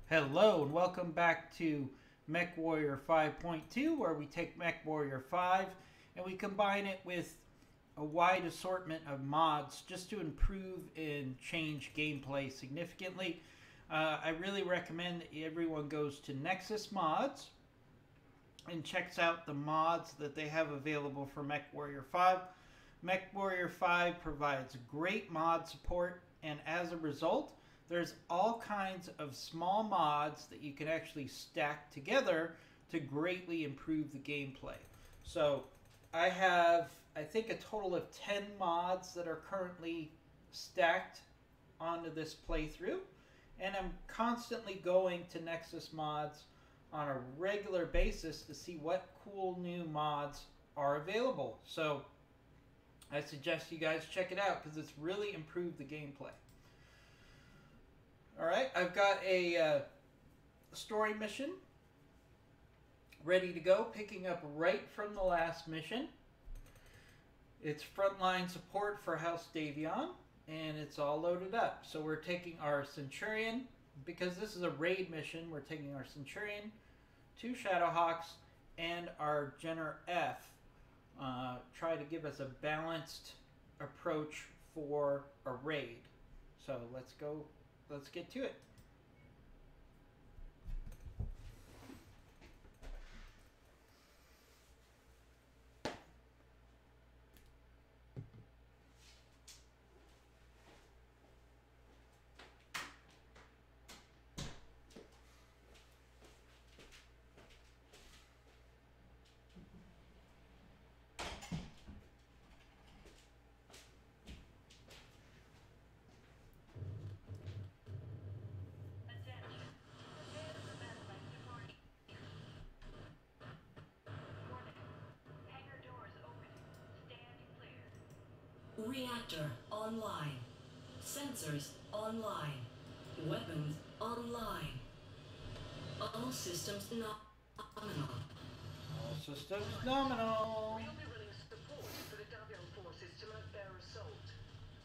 Hello and welcome back to Mech Warrior 5.2, where we take Mech Warrior 5 and we combine it with a wide assortment of mods just to improve and change gameplay significantly. I really recommend that everyone goes to Nexus Mods and checks out the mods that they have available for Mech Warrior 5. Mech Warrior 5 provides great mod support, and as a result, there's all kinds of small mods that you can actually stack together to greatly improve the gameplay. So I have, I think, a total of 10 mods that are currently stacked onto this playthrough. And I'm constantly going to Nexus Mods on a regular basis to see what cool new mods are available. So I suggest you guys check it out because it's really improved the gameplay. Alright, I've got a story mission ready to go, picking up right from the last mission. It's frontline support for House Davion, and it's all loaded up. So we're taking our Centurion, because this is a raid mission, we're taking our Centurion, 2 Shadowhawks, and our Jenner F. Try to give us a balanced approach for a raid. So let's go. Let's get to it. Reactor online. Sensors online. Weapons online. All systems nominal. All systems nominal. We'll be running support for the Davion forces to mount their assault.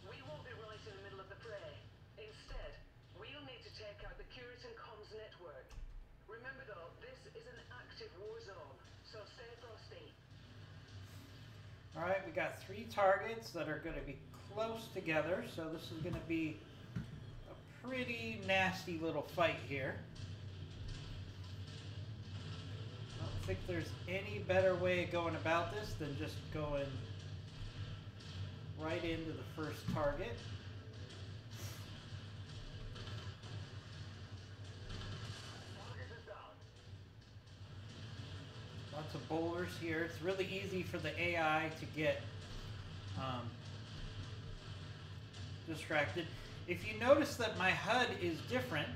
We won't be right in the middle of the fray. Instead, we'll need to take out the Curitan comms network. Remember though, this is an active war zone, so stay frosty. Alright, we got 3 targets that are going to be close together, so this is going to be a pretty nasty little fight here. I don't think there's any better way of going about this than just going right into the first target. Lots of boulders here. It's really easy for the AI to get distracted. If you notice that my HUD is different,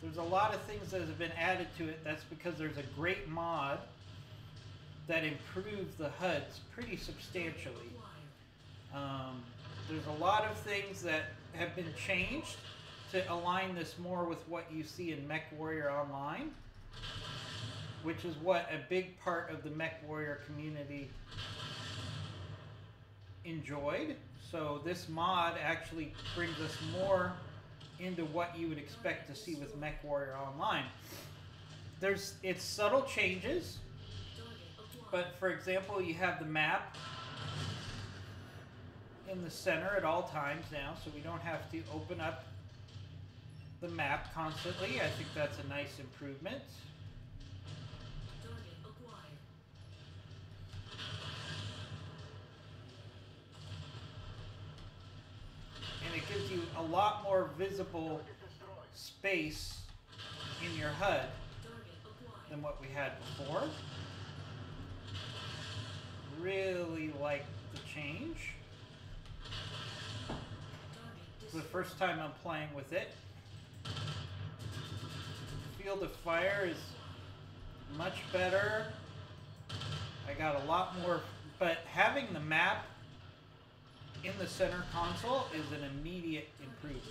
there's a lot of things that have been added to it. That's because there's a great mod that improves the HUDs pretty substantially. There's a lot of things that have been changed to align this more with what you see in Mech Warrior Online, which is what a big part of the Mech Warrior community enjoyed. So this mod actually brings us more into what you would expect to see with Mech Warrior Online. It's subtle changes, but for example, you have the map in the center at all times now, so we don't have to open up the map constantly. I think that's a nice improvement. And it gives you a lot more visible space in your HUD than what we had before. Really like the change. It's the first time I'm playing with it. Field of fire is much better. I got a lot more, but having the map in the center console is an immediate improvement.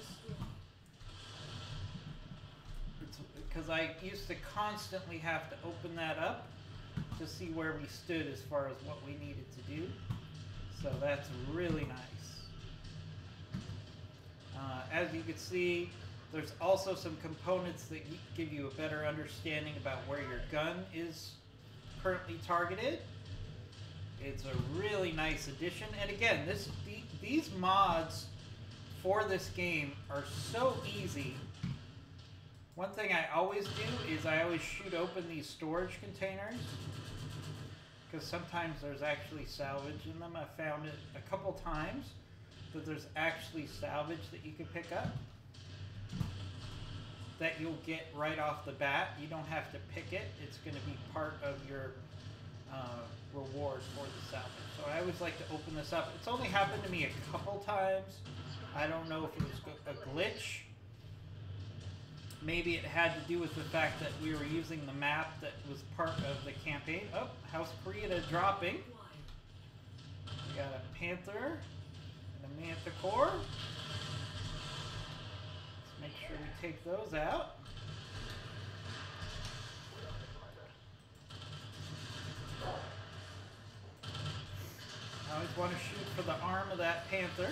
Because I used to constantly have to open that up to see where we stood as far as what we needed to do. So that's really nice. As you can see, There's also some components that give you a better understanding about where your gun is currently targeted. It's a really nice addition. And again, these mods for this game are so easy. One thing I always do is I always shoot open these storage containers, because sometimes there's actually salvage in them. I've found it a couple times that there's actually salvage that you can pick up that you'll get right off the bat. You don't have to pick it. It's going to be part of your reward for the salvage. So I always like to open this up. It's only happened to me a couple times. I don't know if it was a glitch. Maybe it had to do with the fact that we were using the map that was part of the campaign. Oh, House Krita dropping. We got a Panther and a Manticore. Let's make sure we take those out. I always want to shoot for the arm of that Panther.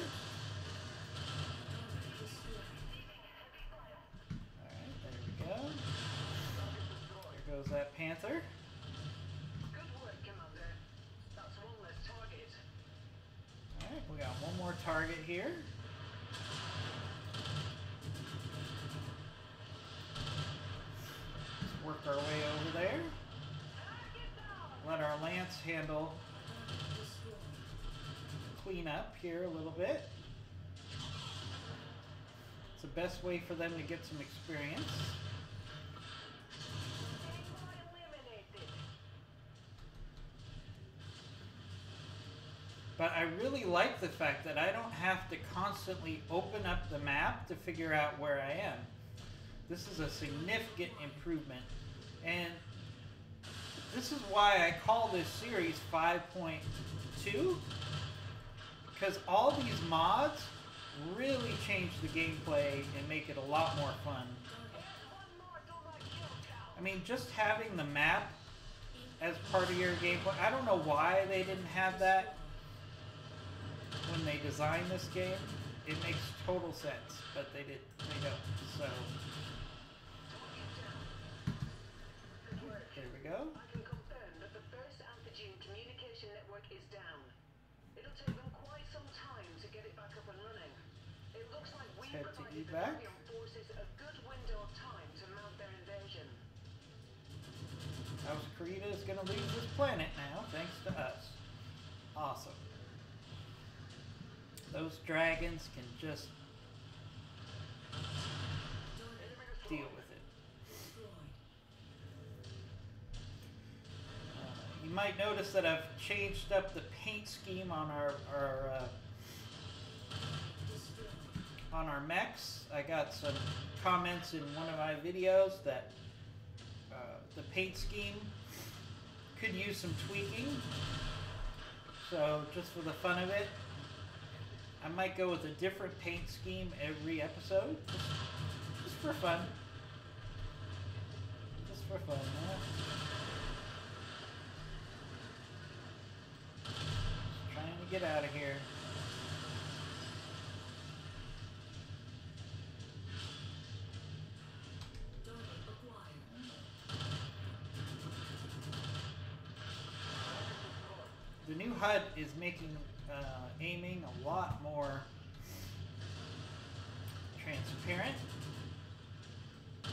There goes that Panther. Good work, Commander. That's one less target. Alright, we got one more target here. Let's work our way over there. Let our Lance handle clean up here a little bit. It's the best way for them to get some experience. But I really like the fact that I don't have to constantly open up the map to figure out where I am. This is a significant improvement. And this is why I call this series 5.2. Because all these mods really change the gameplay and make it a lot more fun. I mean, just having the map as part of your gameplay, I don't know why they didn't have that when they designed this game. It makes total sense, but they don't. So there we go. I can confirm that the first antigen communication network is down. It'll take them quite some time to get it back up and running. It looks like we provided the Davion forces a good window of time to mount their invasion. House Krita is going to leave this planet now, thanks to us. Awesome. Those dragons can just deal with it. You might notice that I've changed up the paint scheme on our mechs. I got some comments in one of my videos that the paint scheme could use some tweaking. So just for the fun of it, I might go with a different paint scheme every episode, just for fun. Just for fun, huh? Just trying to get out of here. The new HUD is making aiming a lot more transparent. I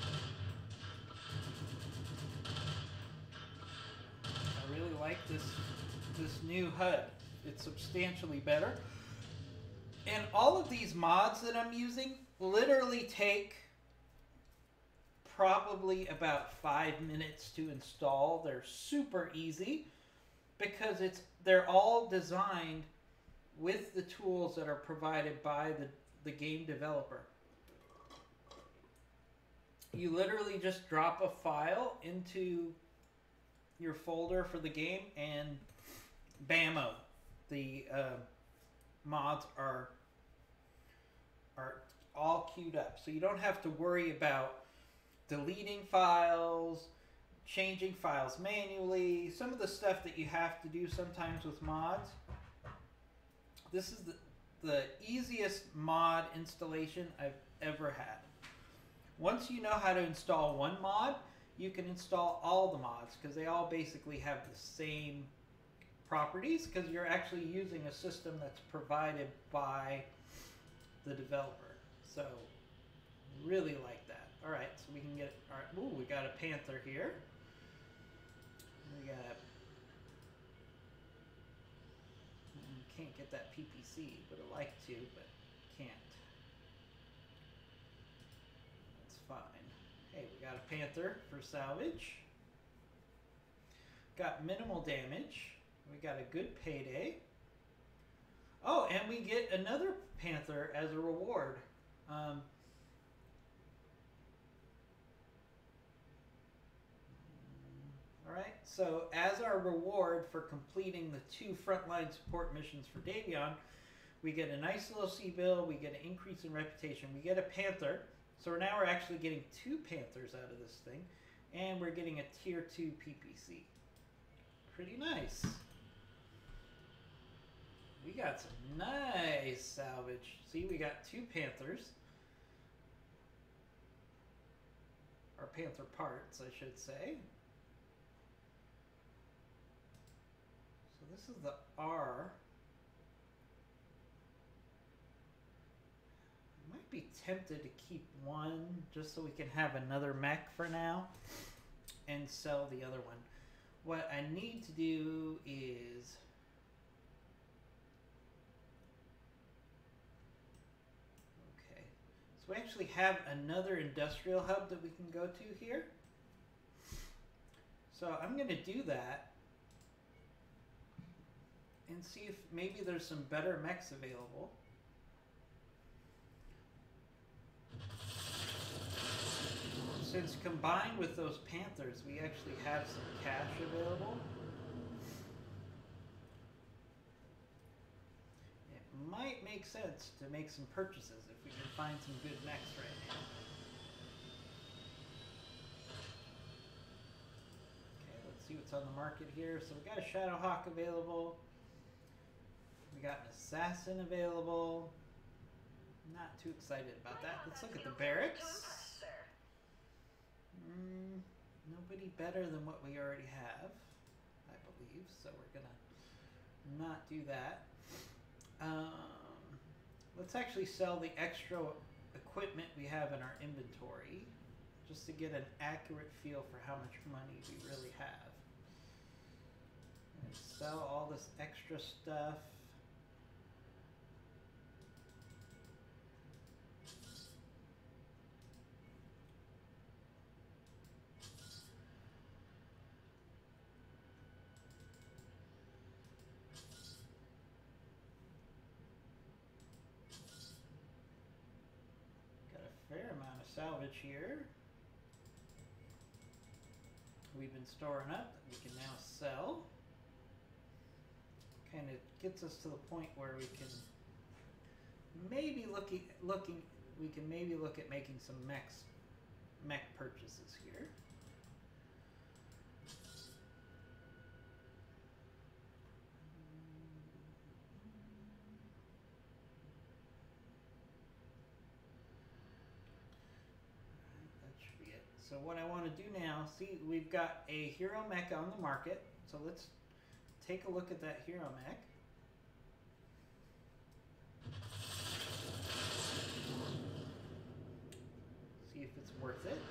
really like this new HUD. It's substantially better. And all of these mods that I'm using literally take probably about 5 minutes to install. They're super easy because they're all designed with the tools that are provided by the game developer. You literally just drop a file into your folder for the game and bammo, the mods are all queued up. So you don't have to worry about deleting files, changing files manually, some of the stuff that you have to do sometimes with mods. This is the easiest mod installation I've ever had. Once you know how to install one mod, you can install all the mods because they all basically have the same properties because you're actually using a system that's provided by the developer. So really like that. All right, so we can get, all right, ooh, we got a Panther here. We got, can't get that PPC, would have liked to, but can't. That's fine. Hey, we got a Panther for salvage. Got minimal damage. We got a good payday. Oh, and we get another Panther as a reward. Alright, so as our reward for completing the 2 frontline support missions for Davion, we get a nice little C-bill, we get an increase in reputation, we get a Panther. So now we're actually getting 2 Panthers out of this thing, and we're getting a tier 2 PPC. Pretty nice. We got some nice salvage. See, we got 2 Panthers. Or Panther parts, I should say. So this is the R. I might be tempted to keep one just so we can have another mech for now and sell the other one. What I need to do is we actually have another industrial hub that we can go to here. So I'm going to do that and see if maybe there's some better mechs available. Since combined with those Panthers, we actually have some cash available. It might make sense to make some purchases if we can find some good mechs right now. Okay, let's see what's on the market here. So we got a Shadowhawk available. We got an Assassin available. Not too excited about that. Let's look at the barracks. Nobody better than what we already have, I believe. So we're gonna not do that. Let's actually sell the extra equipment we have in our inventory just to get an accurate feel for how much money we really have. And sell all this extra stuff. Fair amount of salvage here. We've been storing up that we can now sell. Kind of gets us to the point where we can maybe look at making some mech purchases here. So what I want to do now, see, we've got a hero mech on the market. So let's take a look at that hero mech. See if it's worth it.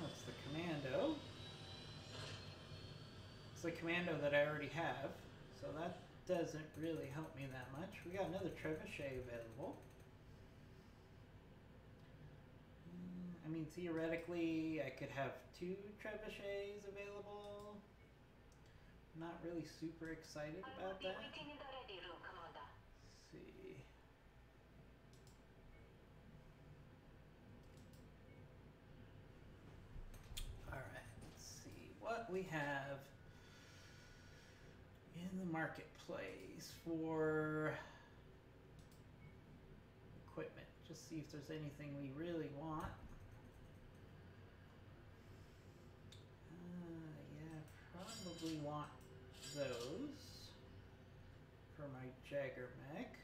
Oh, it's the commando. It's the commando that I already have, so that doesn't really help me that much. We got another trebuchet available. I mean, theoretically, I could have 2 trebuchets available. Not really super excited about that. Let's see. All right, let's see what we have in the marketplace for equipment. Just see if there's anything we really want. Yeah, probably probably want those for my Jagger mech.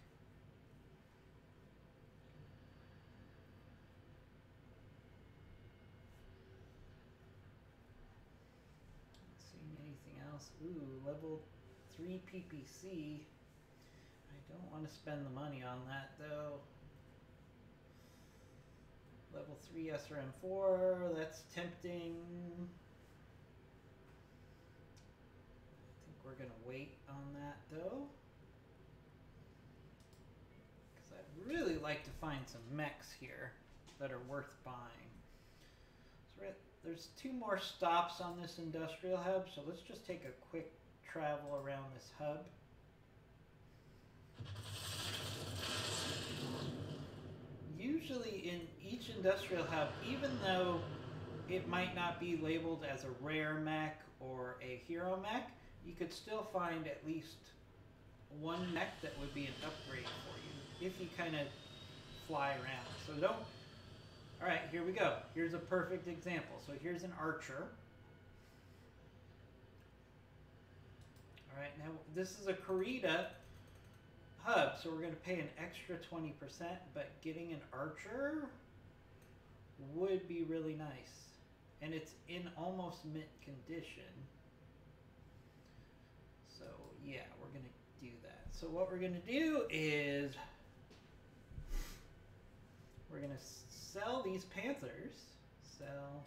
Not seeing anything else. Ooh, level 3 PPC. I don't want to spend the money on that though. Level 3 SRM4, that's tempting. I think we're gonna wait on that though, because I'd really like to find some mechs here that are worth buying. So there's 2 more stops on this industrial hub, so let's just take a quick travel around this hub. Usually in each industrial hub, even though it might not be labeled as a rare mech or a hero mech, you could still find at least one mech that would be an upgrade for you if you kind of fly around. So don't... Alright, here we go. Here's a perfect example. So here's an archer. Alright, now this is a Kurita hub, so we're going to pay an extra 20%, but getting an archer would be really nice. And it's in almost mint condition. So yeah, we're going to do that. So what we're going to do is we're going to sell these Panthers. Sell.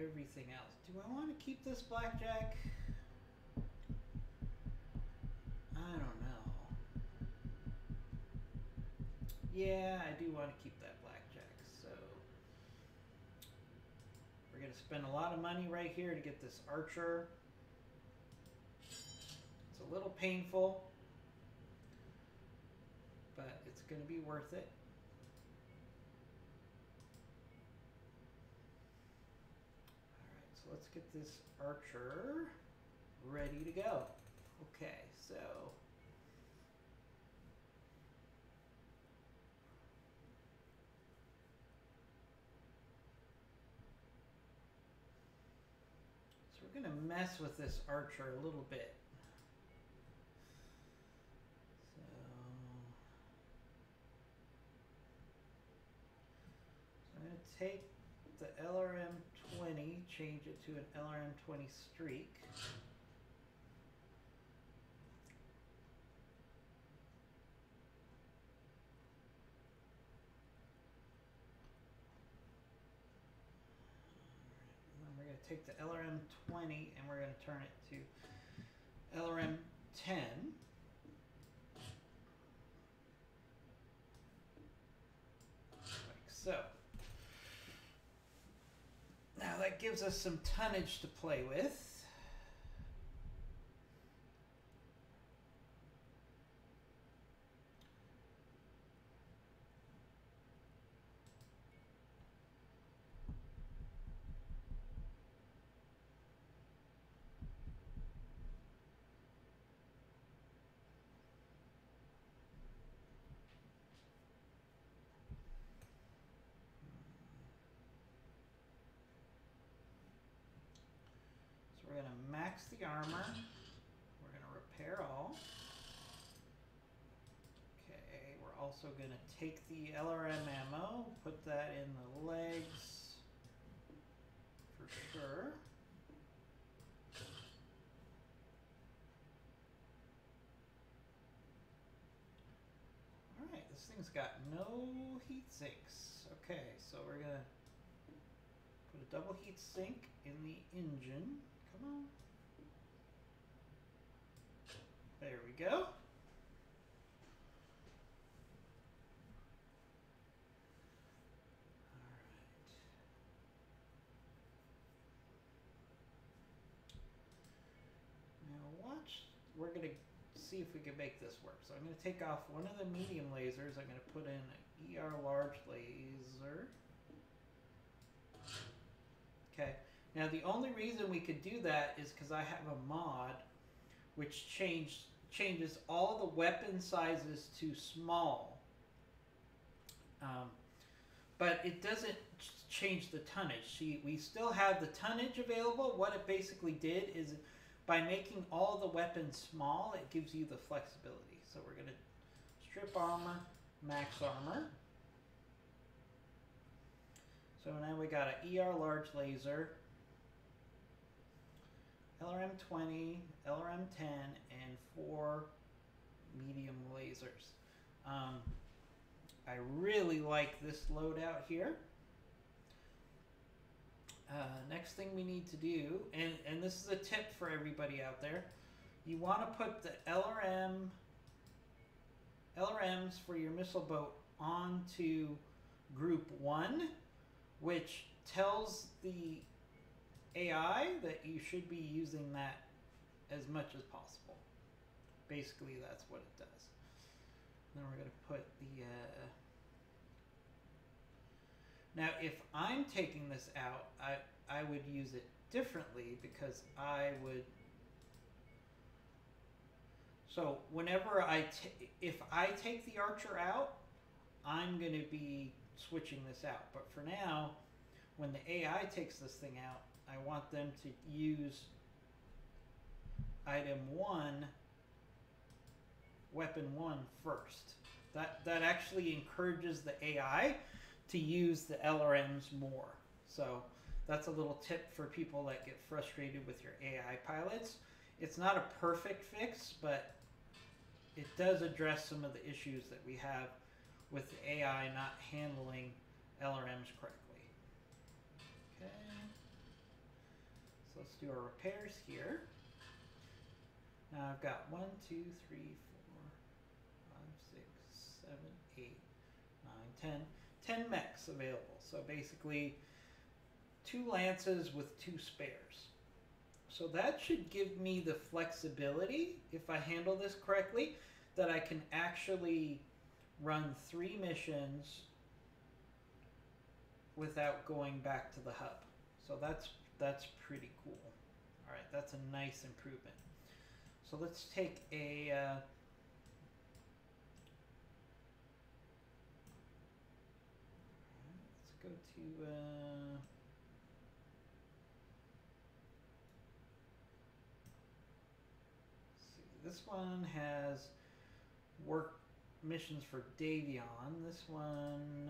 Everything else. Do I want to keep this blackjack? I don't know. Yeah, I do want to keep that blackjack. So we're going to spend a lot of money right here to get this archer. It's a little painful, but it's going to be worth it. Let's get this archer ready to go. Okay, so we're going to mess with this archer a little bit. So I'm going to take the LRM-20, change it to an LRM-20 Streak. And then we're going to take the LRM-20 and we're going to turn it to LRM-10. Like so. Now that gives us some tonnage to play with. We're going to max the armor. We're going to repair all. Okay, we're also going to take the LRM ammo, put that in the legs for sure. Alright, this thing's got no heat sinks. Okay, so we're going to put a double heat sink in the engine. Come on. There we go. Alright. Now watch, we're going to see if we can make this work. So I'm going to take off one of the medium lasers. I'm going to put in an ER large laser. Okay. Now the only reason we could do that is because I have a mod which changed changes all the weapon sizes to small, but it doesn't change the tonnage. We still have the tonnage available. What it basically did is, by making all the weapons small, it gives you the flexibility. So we're going to strip armor, max armor. So now we got an ER large laser, LRM 20, LRM 10, and 4 medium lasers. I really like this loadout here. Next thing we need to do, and this is a tip for everybody out there, you want to put the LRMs for your missile boat onto group 1, which tells the AI that you should be using that as much as possible. Basically, that's what it does. Then we're going to put the... Now, if I'm taking this out, I would use it differently, because I would... So whenever if I take the archer out, I'm going to be switching this out. But for now, when the AI takes this thing out, I want them to use item 1, weapon 1 first. That actually encourages the AI to use the LRMs more. So that's a little tip for people that get frustrated with your AI pilots. It's not a perfect fix, but it does address some of the issues that we have with the AI not handling LRMs correctly. Okay. So let's do our repairs here. Now I've got 1, 2, 3, 4, 5, 6, 7, 8, 9, 10 mechs available. So basically 2 lances with 2 spares. So that should give me the flexibility, if I handle this correctly, that I can actually run 3 missions without going back to the hub. So that's pretty cool. All right, that's a nice improvement. So let's take a let's go to let's see. This one has work missions for Davion. This one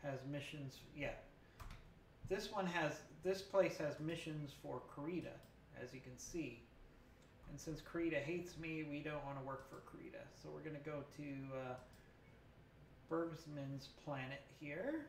has missions, yeah. This place has missions for Karita, as you can see. And since Karita hates me, we don't want to work for Karita. So we're going to go to Bergsman's planet here.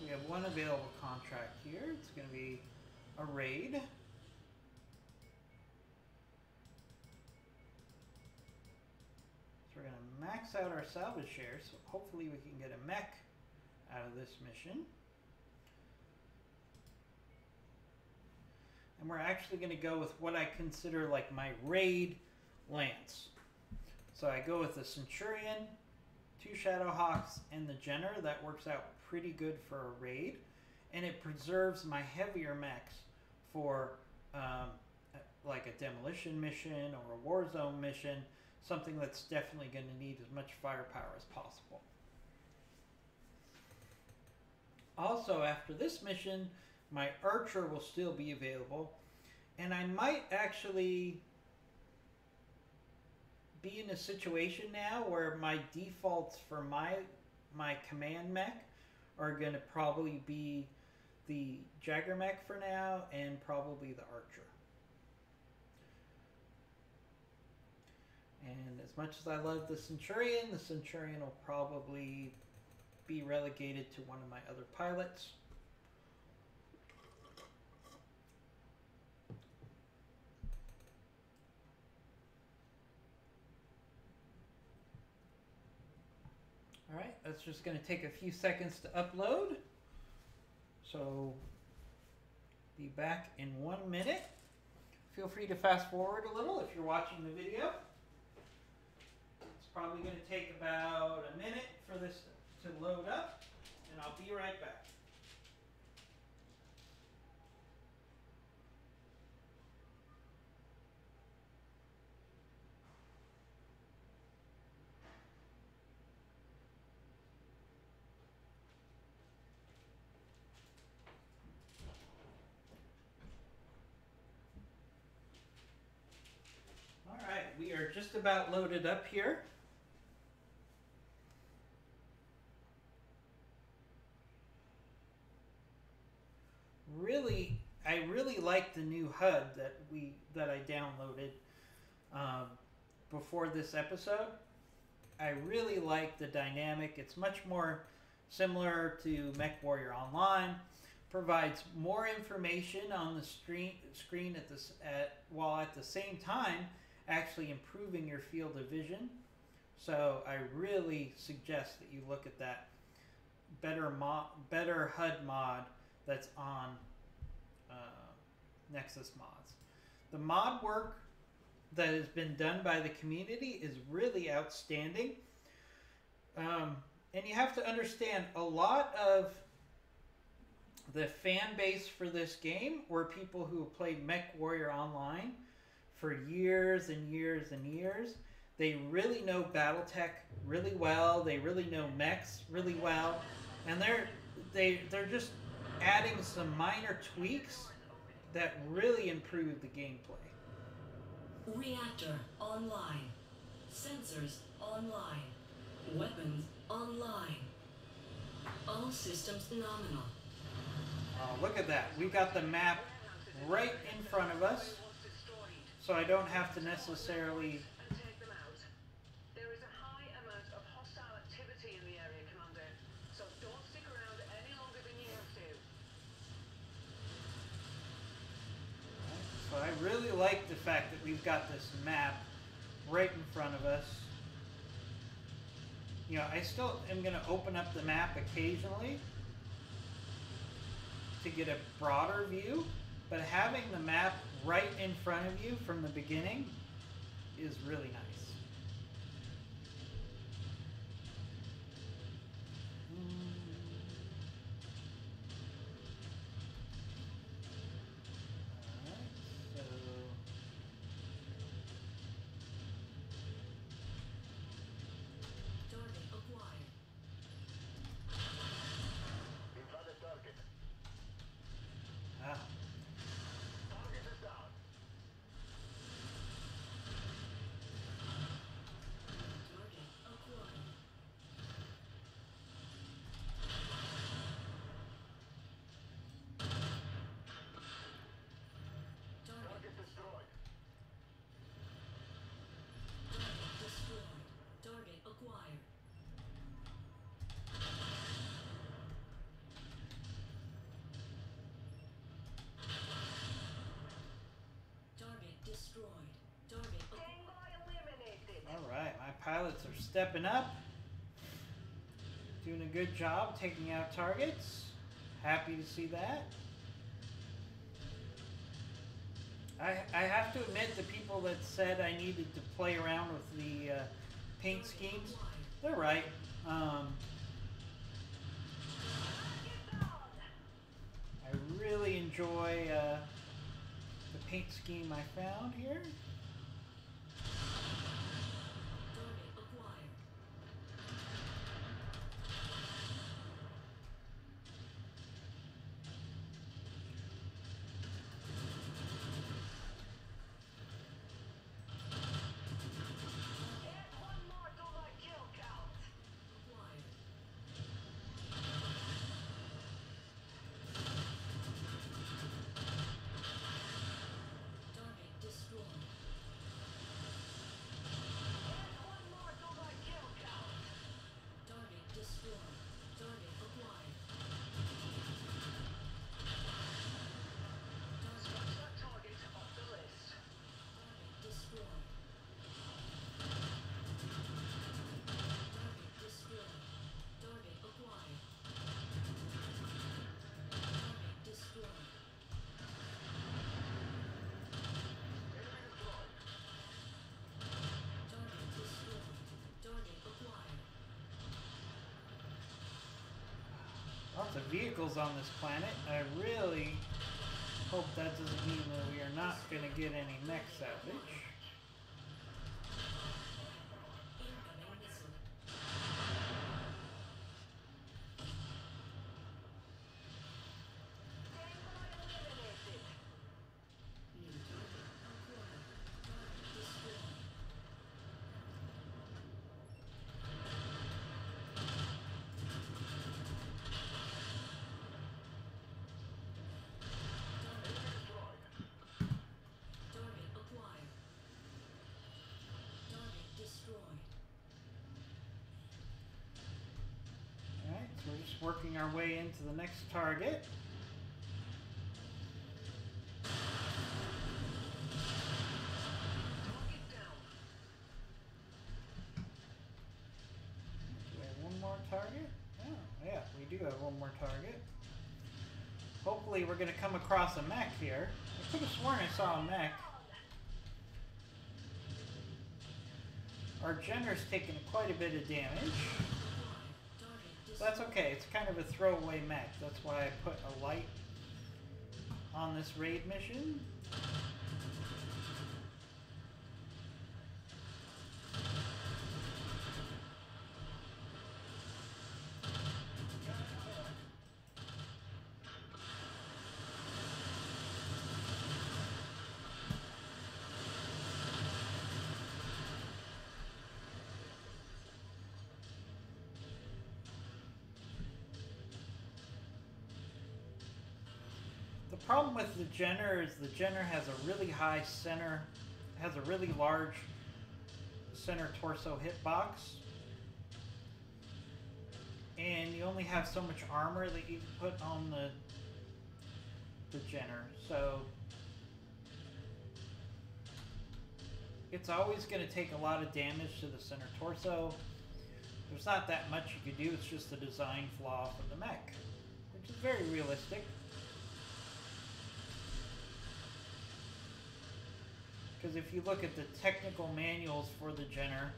We have one available contract here. It's going to be a raid. So we're going to max out our salvage shares. So hopefully we can get a mech out of this mission. And we're actually going to go with what I consider like my raid lance. So I go with the Centurion, 2 Shadowhawks, and the Jenner. That works out pretty good for a raid, and it preserves my heavier mechs for like a demolition mission or a war zone mission, something that's definitely going to need as much firepower as possible. Also, after this mission, my archer will still be available, and I might actually be in a situation now where my defaults for my command mech are going to probably be the Jagger mech for now, and probably the archer. And as much as I love the Centurion will probably be relegated to one of my other pilots. All right, that's just going to take a few seconds to upload. So, be back in 1 minute. Feel free to fast forward a little if you're watching the video. It's probably going to take about a minute for this to load up, and I'll be right back. Alright, we are just about loaded up here. I really like the new HUD that I downloaded before this episode. I really like the dynamic. It's much more similar to Mech Warrior Online. Provides more information on the screen while at the same time actually improving your field of vision. So I really suggest that you look at that better HUD mod that's on Nexus Mods. The mod work that has been done by the community is really outstanding. And you have to understand, a lot of the fan base for this game were people who have played Mech Warrior Online for years and years and years. They really know BattleTech really well. They really know mechs really well, and they're just adding some minor tweaks that really improve the gameplay. Reactor online. Sensors online. Weapons online. All systems nominal. Oh, look at that. We've got the map right in front of us, so I don't have to necessarily... And take them out. There is a high amount of hostile activity in the area, Commander, so don't stick around any longer than you have to. So I really like the fact that we've got this map right in front of us. You know, I still am going to open up the map occasionally to get a broader view, but having the map right in front of you from the beginning is really nice. Target acquired. Ah. Target is down. Target acquired. Target destroyed. Target destroyed. Target acquired. Target destroyed. Target Eliminated. All right, my pilots are stepping up, doing a good job taking out targets. Happy to see that. I have to admit, the people that said I needed to play around with the paint schemes, they're right. I really enjoy the paint scheme I found here. Target acquired. Add one more to my kill count. Acquired. Target destroyed. lots of vehicles on this planet. I really hope that doesn't mean that we are not going to get any mech salvage. Incoming missile. New target acquired. Target destroyed. Target acquired. Target destroyed. Alright, so we're just working our way into the next target. Target down. Do we have one more target? Oh, yeah, we do have one more target. Hopefully we're going to come across a mech here. I could have sworn I saw a mech. Our Jenner's taken quite a bit of damage. Target But that's okay, it's kind of a throwaway mech. That's why I put a light on this raid mission. The problem with the Jenner is the Jenner has a really high center, has a really large center torso hitbox. And you only have so much armor that you can put on the Jenner. So it's always going to take a lot of damage to the center torso. There's not that much you can do, it's just a design flaw for the mech, which is very realistic. Because if you look at the technical manuals for the Jenner,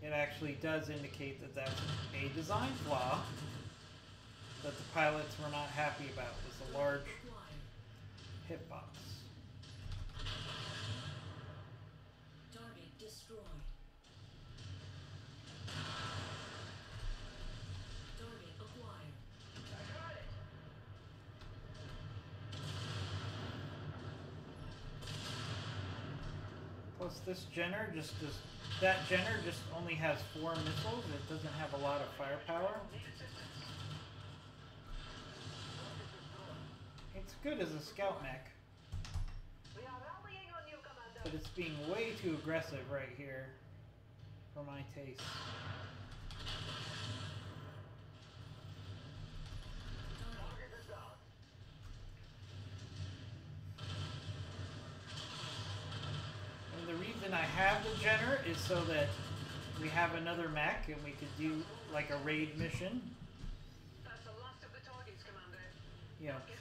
it actually does indicate that that's a design flaw that the pilots were not happy about, was the large acquired. hitbox. Target destroyed. Target acquired. I got it. Plus this Jenner just does, that Jenner just only has 4 missiles, it doesn't have a lot of firepower. Need assistance. It's good as a scout mech, We are rallying on you, Commander. but it's being way too aggressive right here for my taste. Target is down. And the reason I have the Jenner is so that we have another mech and we could do like a raid mission. That's the last of the targets, Commander. You know, Get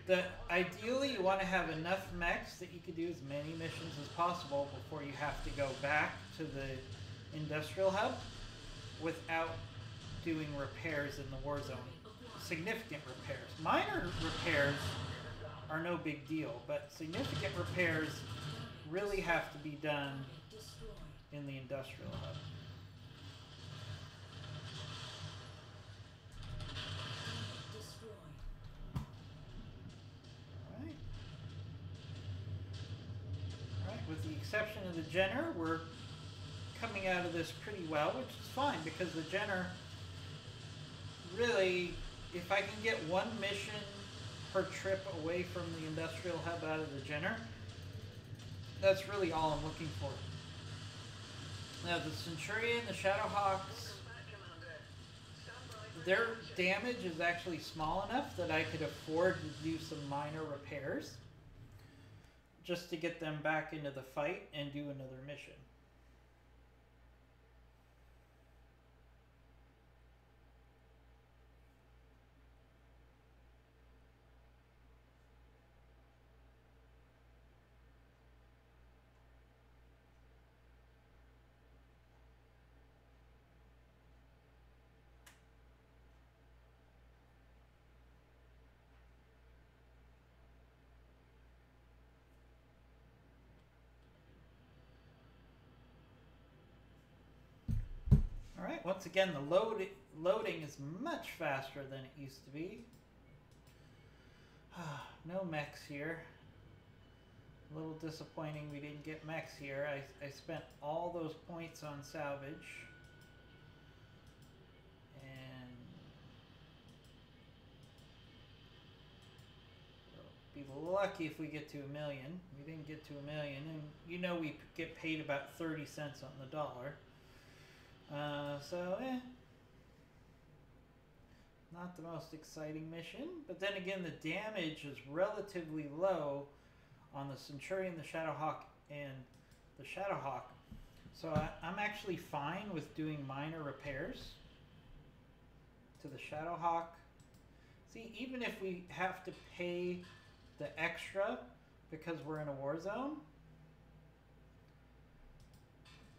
back here. ideally you want to have enough mechs that you can do as many missions as possible before you have to go back to the industrial hub without doing repairs in the war zone. Significant repairs. Minor repairs are no big deal, but significant repairs really have to be done Target destroyed. in the industrial hub. Target destroyed. Alright. Alright, with the exception of the Jenner, we're coming out of this pretty well, which is fine because the Jenner really, if I can get one mission per trip away from the industrial hub out of the Jenner, that's really all I'm looking for. Now the Centurion, the Shadowhawks, Welcome back, Commander. Stand by for their extraction. damage is actually small enough that I could afford to do some minor repairs just to get them back into the fight and do another mission. once again, the loading is much faster than it used to be. No mechs here. A little disappointing we didn't get mechs here. I spent all those points on salvage. And we'll be lucky if we get to 1 million. We didn't get to 1 million. And you know we get paid about 30 cents on the dollar. So, not the most exciting mission. But then again, the damage is relatively low on the Centurion, the Shadowhawk, and the Shadowhawk. So I'm actually fine with doing minor repairs to the Shadowhawk. See, even if we have to pay the extra because we're in a war zone,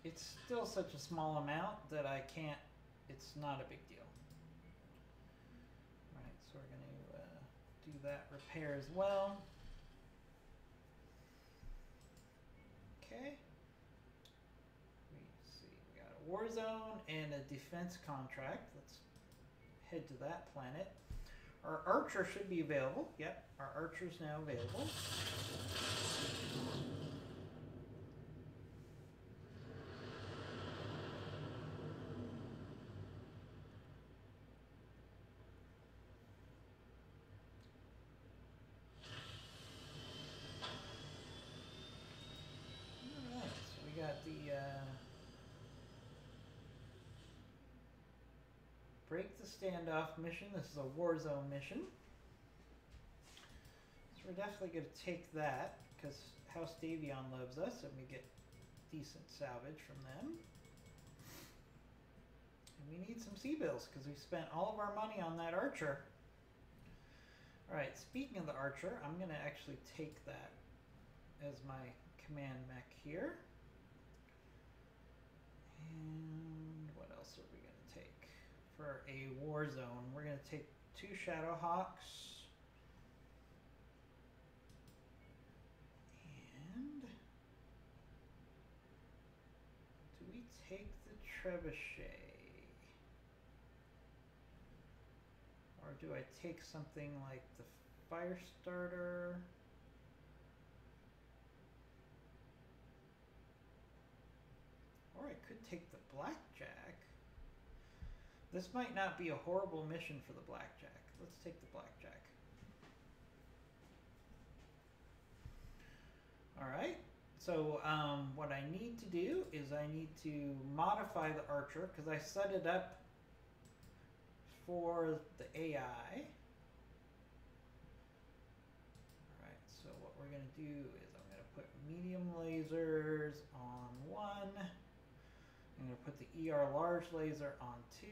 it's still such a small amount that I can't, it's not a big deal. Alright, so we're going to do that repair as well. Okay. Let's see, we got a war zone and a defense contract. Let's head to that planet. Our archer should be available. Yep, our archer's now available. Break the standoff mission. This is a war zone mission. So we're definitely going to take that because House Davion loves us and we get decent salvage from them. And we need some sea bills because we spent all of our money on that archer. Alright, speaking of the archer, I'm going to actually take that as my command mech here. And what else are we going to take? For a war zone, we're going to take 2 Shadowhawks. And do we take the Trebuchet? Or do I take something like the Firestarter? Or I could take the Blackjack. This might not be a horrible mission for the Blackjack. Let's take the Blackjack. Alright, so what I need to do is I need to modify the archer because I set it up for the AI. Alright, so what we're going to do is I'm going to put medium lasers on 1. I'm going to put the ER large laser on 2.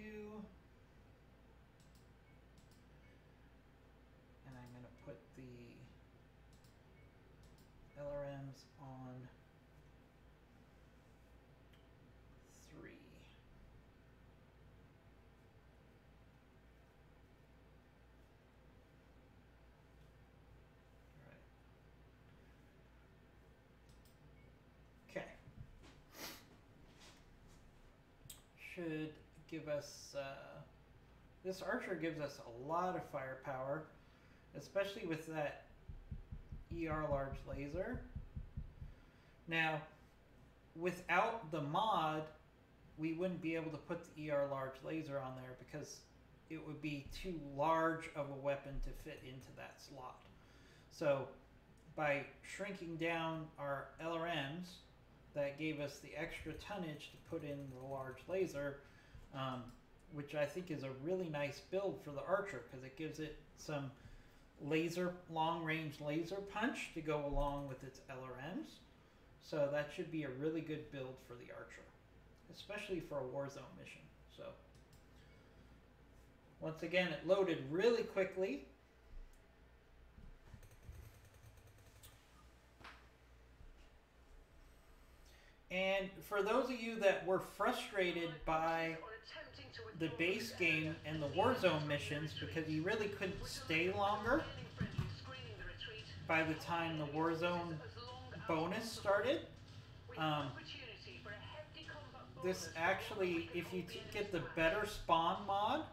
And I'm going to put the LRMs on 3. Alright. Okay. Should give us, this archer gives us a lot of firepower, especially with that ER large laser. Now, without the mod, we wouldn't be able to put the ER large laser on there because it would be too large of a weapon to fit into that slot. So by shrinking down our LRMs, that gave us the extra tonnage to put in the large laser, which I think is a really nice build for the archer because it gives it some long-range laser punch to go along with its LRMs. So that should be a really good build for the archer, especially for a war zone mission. So once again, it loaded really quickly. And for those of you that were frustrated by the base game and the Warzone missions because you really couldn't stay longer by the time the Warzone bonus started, this actually, if you get the better spawn mod,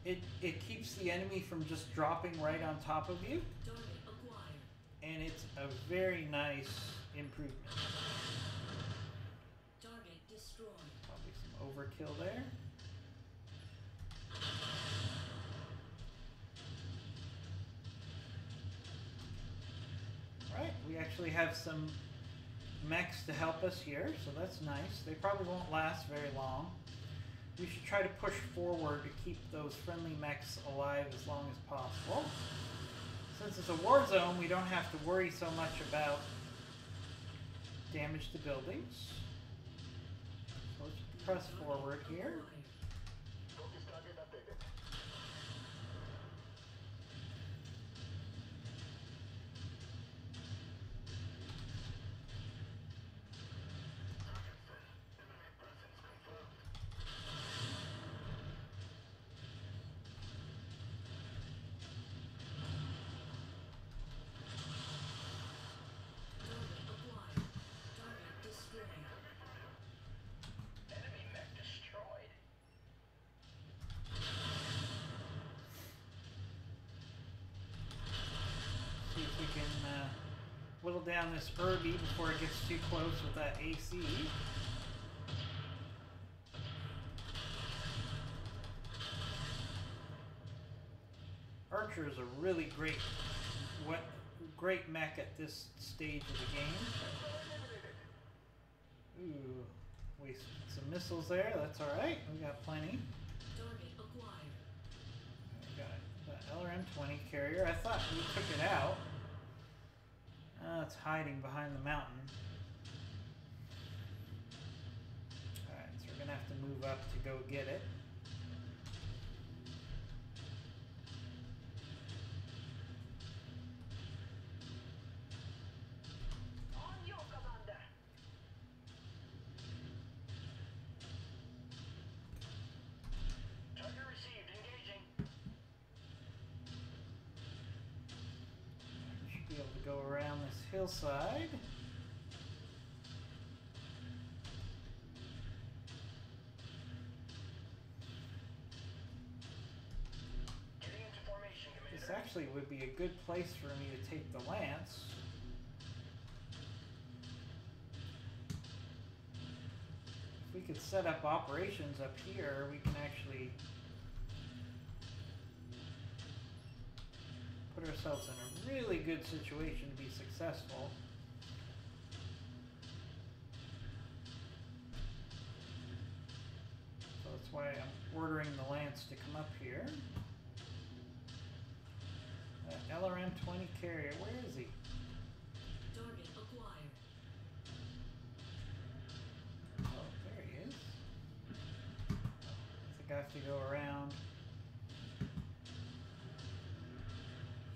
it keeps the enemy from just dropping right on top of you, Target acquired. and it's a very nice improvement. Target destroyed. Probably some overkill there. Alright, we actually have some mechs to help us here, so that's nice. They probably won't last very long. We should try to push forward to keep those friendly mechs alive as long as possible. Since it's a war zone, we don't have to worry so much about damage to buildings. So let's press forward here. Acquired. Focus target updated. Target full. Enemy presence confirmed. Target acquired. Target destroyed. Enemy mech destroyed. See if we can whittle down this Herbie before it gets too close with that AC. Archer is a really great mech at this stage of the game. Ooh, wasted some missiles there. That's all right. We got plenty. Target acquired. We got the LRM-20 carrier. I thought we took it out. It's hiding behind the mountain. All right, so we're gonna have to move up to go get it. On your commander. Target received. Engaging. We should be able to go around this hillside. Getting into formation, This Commander. actually would be a good place for me to take the lance. If we could set up operations up here, we can actually put ourselves in a really good situation to be successful. So that's why I'm ordering the lance to come up here. LRM-20 carrier, where is he? Target acquired. Oh, there he is. I think I have to go around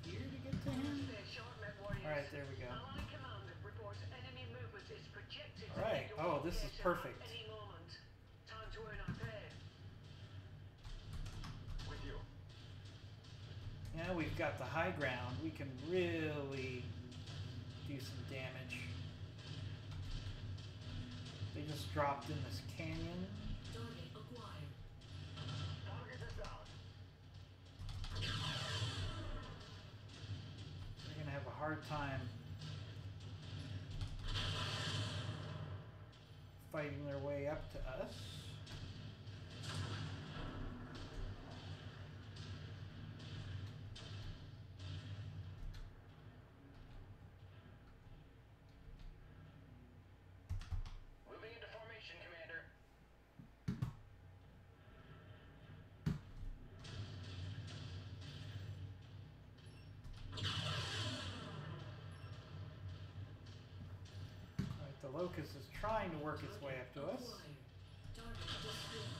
here to get to him. Stay short, Mech Warriors. Alright, there we go. Ally command reports enemy movement is projected to Alright, hit your oh, this is location perfect. at any moment. Time to earn our pay. With you. Now we've got the high ground. We can really do some damage. They just dropped in this canyon. Target acquired. Target is down. They're gonna have a hard time fighting their way up to us. Moving into formation, Commander. Alright, the Locust is trying to work its way up to us. Acquired. Target destroyed.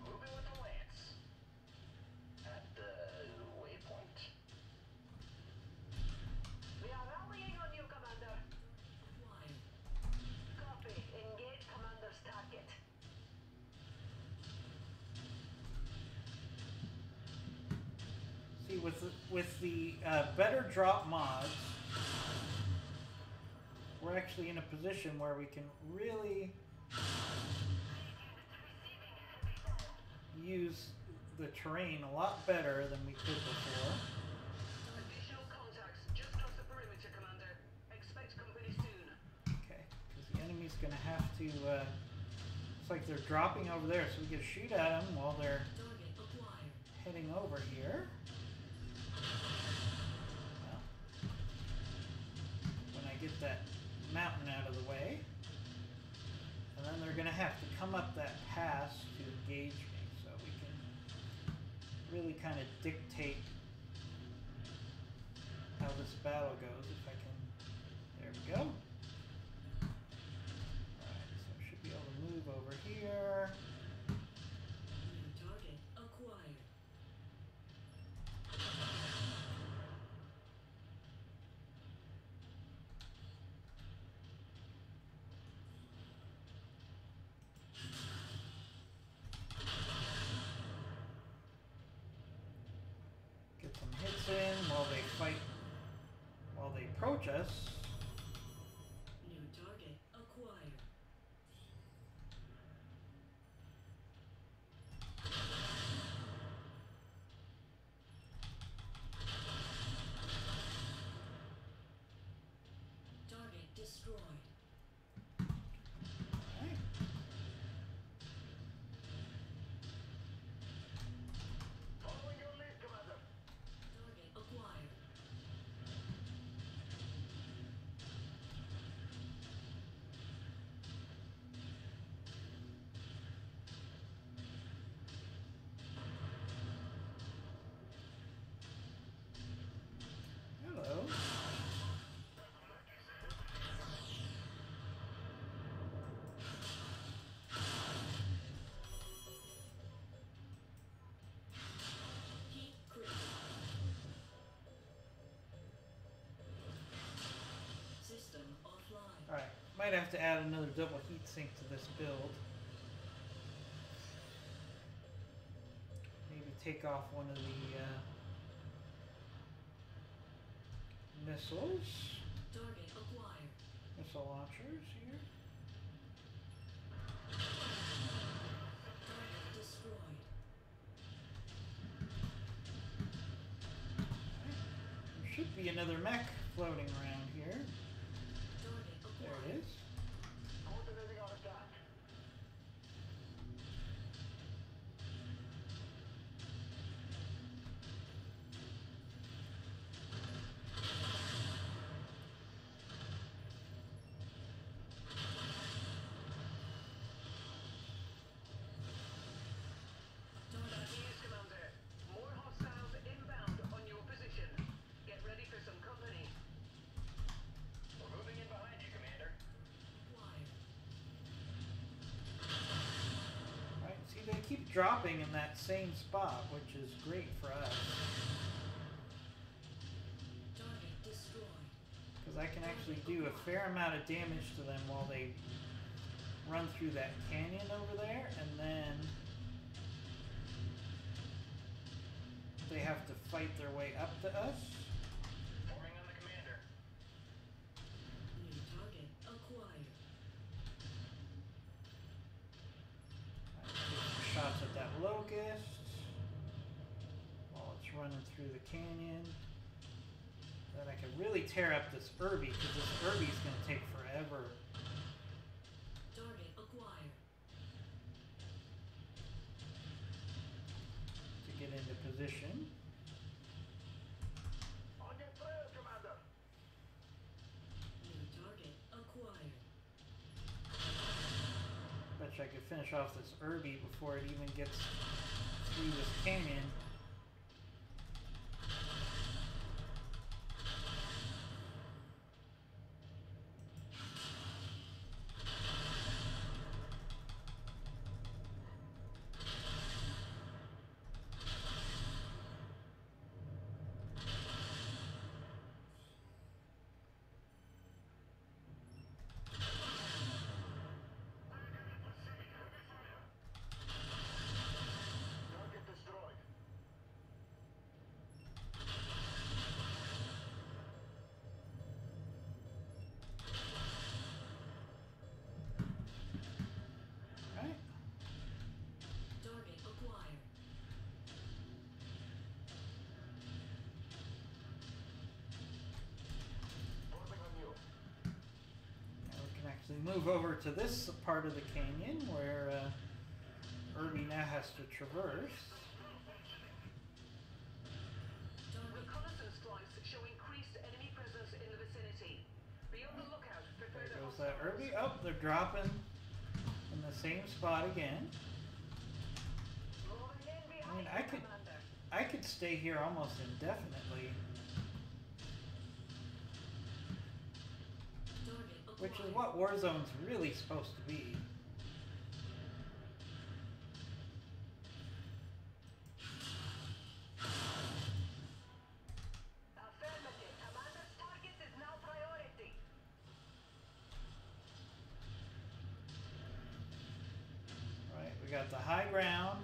Moving with the lance. At the waypoint. We are rallying on you, Commander. Acquired. Copy. Engage Commander's target. See, with the better drop mods, we're actually in a position where we can really use the terrain a lot better than we could before. Additional contacts just across the perimeter, Commander. Expect company soon. Okay, because the enemy's going to have to, looks like they're dropping over there, so we can shoot at them while they're Target acquired. heading over here. Well, when I get that mountain out of the way, and then they're going to have to come up that pass to engage me, so we can really kind of dictate how this battle goes. If I can, there we go. Alright, so I should be able to move over here. New target acquired. Get some hits in while they fight, while they approach us. New target acquired. Target destroyed. Alright. Following your lead, Commander. Target acquired. Hello. Heat critical. System offline. Alright, might have to add another double heat sink to this build. Maybe take off one of the missiles, Target acquired. missile launchers here. Target destroyed. There should be another mech floating around here. Target There acquired. it is. Coordinating our attack. Target Yes, Commander. More hostiles inbound on your position. Get ready for some company. We're moving in behind you, Commander. acquired. Right, see they keep dropping in that same spot, which is great for us. Target destroyed. Because I can actually do a fair amount of damage to them while they run through that canyon over there, and then they have to fight their way up to us. Forming on the Commander. New target acquired. Take some shots at that locust while it's running through the canyon. Then I can really tear up this Irby, because this Irby's going to take forever. Target acquired. To get into position. On your trail, Commander. New target acquired. Bet you I could finish off this Irby before it even gets through this canyon. Target destroyed. So we move over to this part of the canyon where Irby now has to traverse. Reconnaissance flights show increased enemy presence in the vicinity. Be on the lookout for There further goes that hostiles. Irby. Oh, they're dropping in the same spot again. Moving in I behind mean, you, Commander. I could stay here almost indefinitely, Target which is acquired. what Warzone's really supposed to be. Affirmative. Commander's target is now priority. Right, we got the high ground.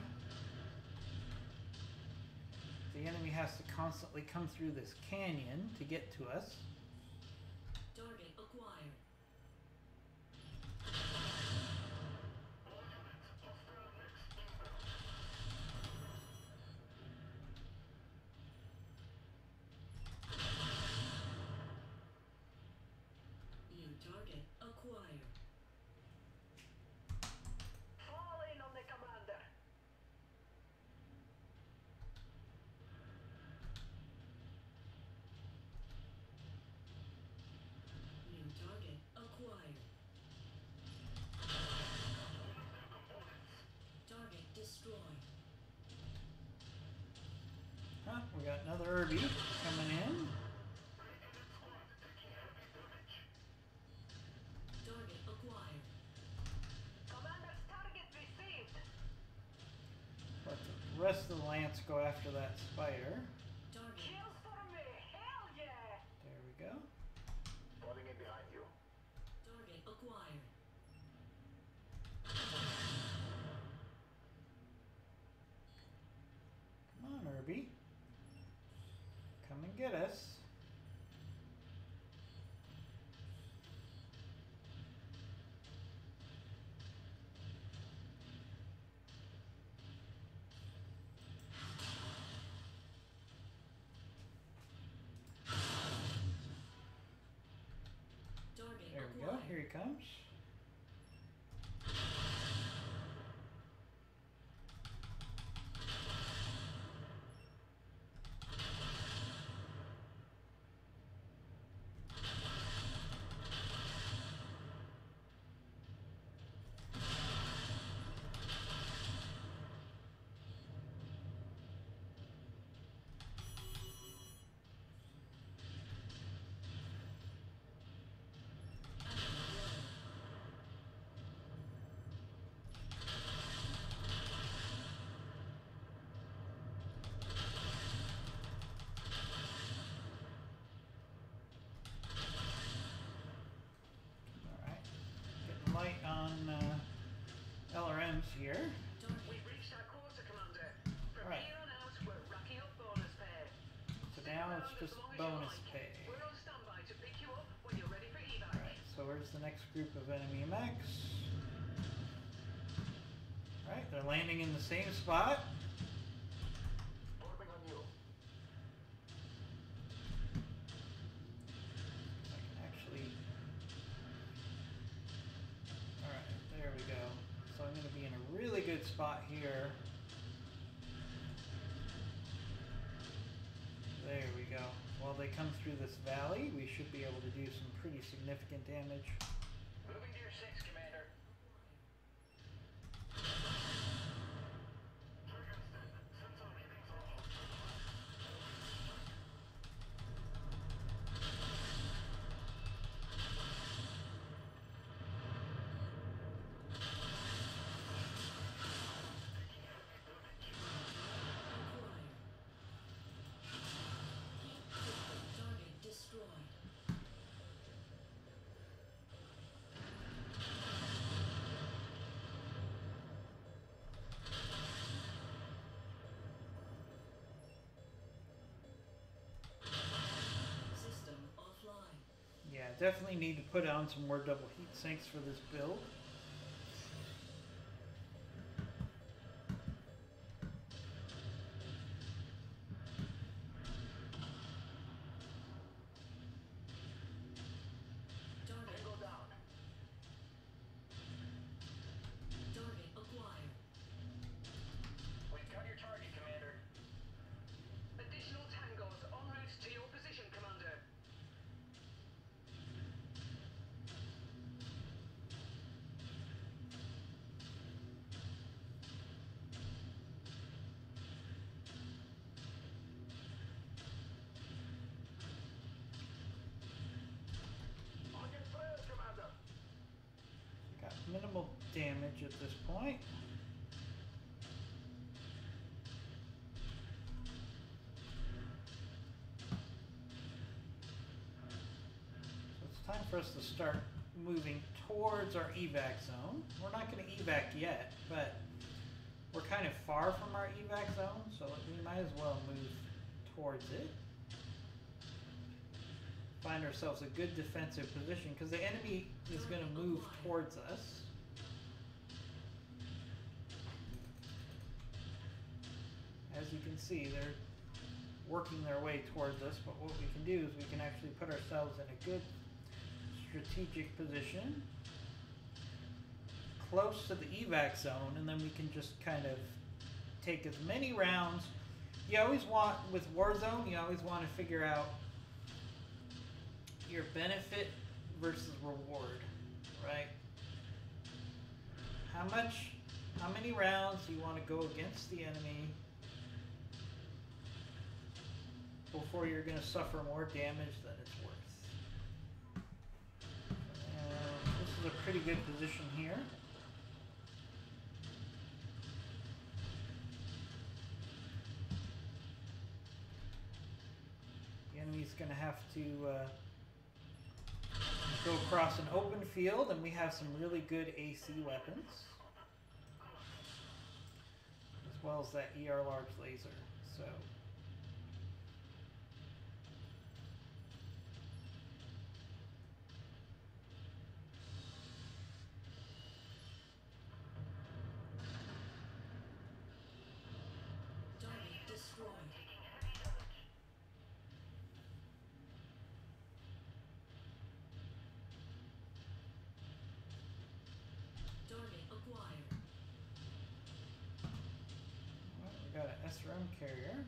The enemy has to constantly come through this canyon to get to us. Target acquired. New target acquired. Fall in on the commander. New target acquired. Target destroyed. Huh, we got another Irby coming in. Target acquired. Commander's target received. Let the rest of the Lance go after that spider. Target. Kills for me. Hell yeah. There we go. Falling in behind you. Target acquired. Come on, Irby. Come and get us. Target There we go. acquired. Here he comes. Alright. Getting light on LRMs here. Target. We've reached our quarter, Commander. From Right. here on out, we're racking up bonus pay. So Stick now around it's as just long as you bonus like. pay. We're on standby to pick you up when you're ready for evac. Alright, so where's the next group of enemy mechs? Alright, they're landing in the same spot. Forming on you. I can actually... Alright, there we go. So I'm going to be in a really good spot here. There we go. While they come through this valley, we should be able to do some pretty significant damage. Moving to your 6, Commander. Acquired. Target destroyed. System offline. Yeah, definitely need to put on some more double heat sinks for this build. Target. Tango down. damage at this point. So it's time for us to start moving towards our evac zone. We're not going to evac yet, but we're kind of far from our evac zone, so we might as well move towards it. Find ourselves a good defensive position because the enemy is going to move towards us. As you can see, they're working their way towards us, but what we can do is we can actually put ourselves in a good strategic position close to the evac zone, and then we can just kind of take as many rounds. You always want, with Warzone, you always want to figure out your benefit versus reward, right? How many rounds do you want to go against the enemy before you're going to suffer more damage than it's worth? And this is a pretty good position here. The enemy's going to have to go across an open field, and we have some really good AC weapons, as well as that ER large laser. So Target destroyed. Target acquired. well, we got an SRM carrier.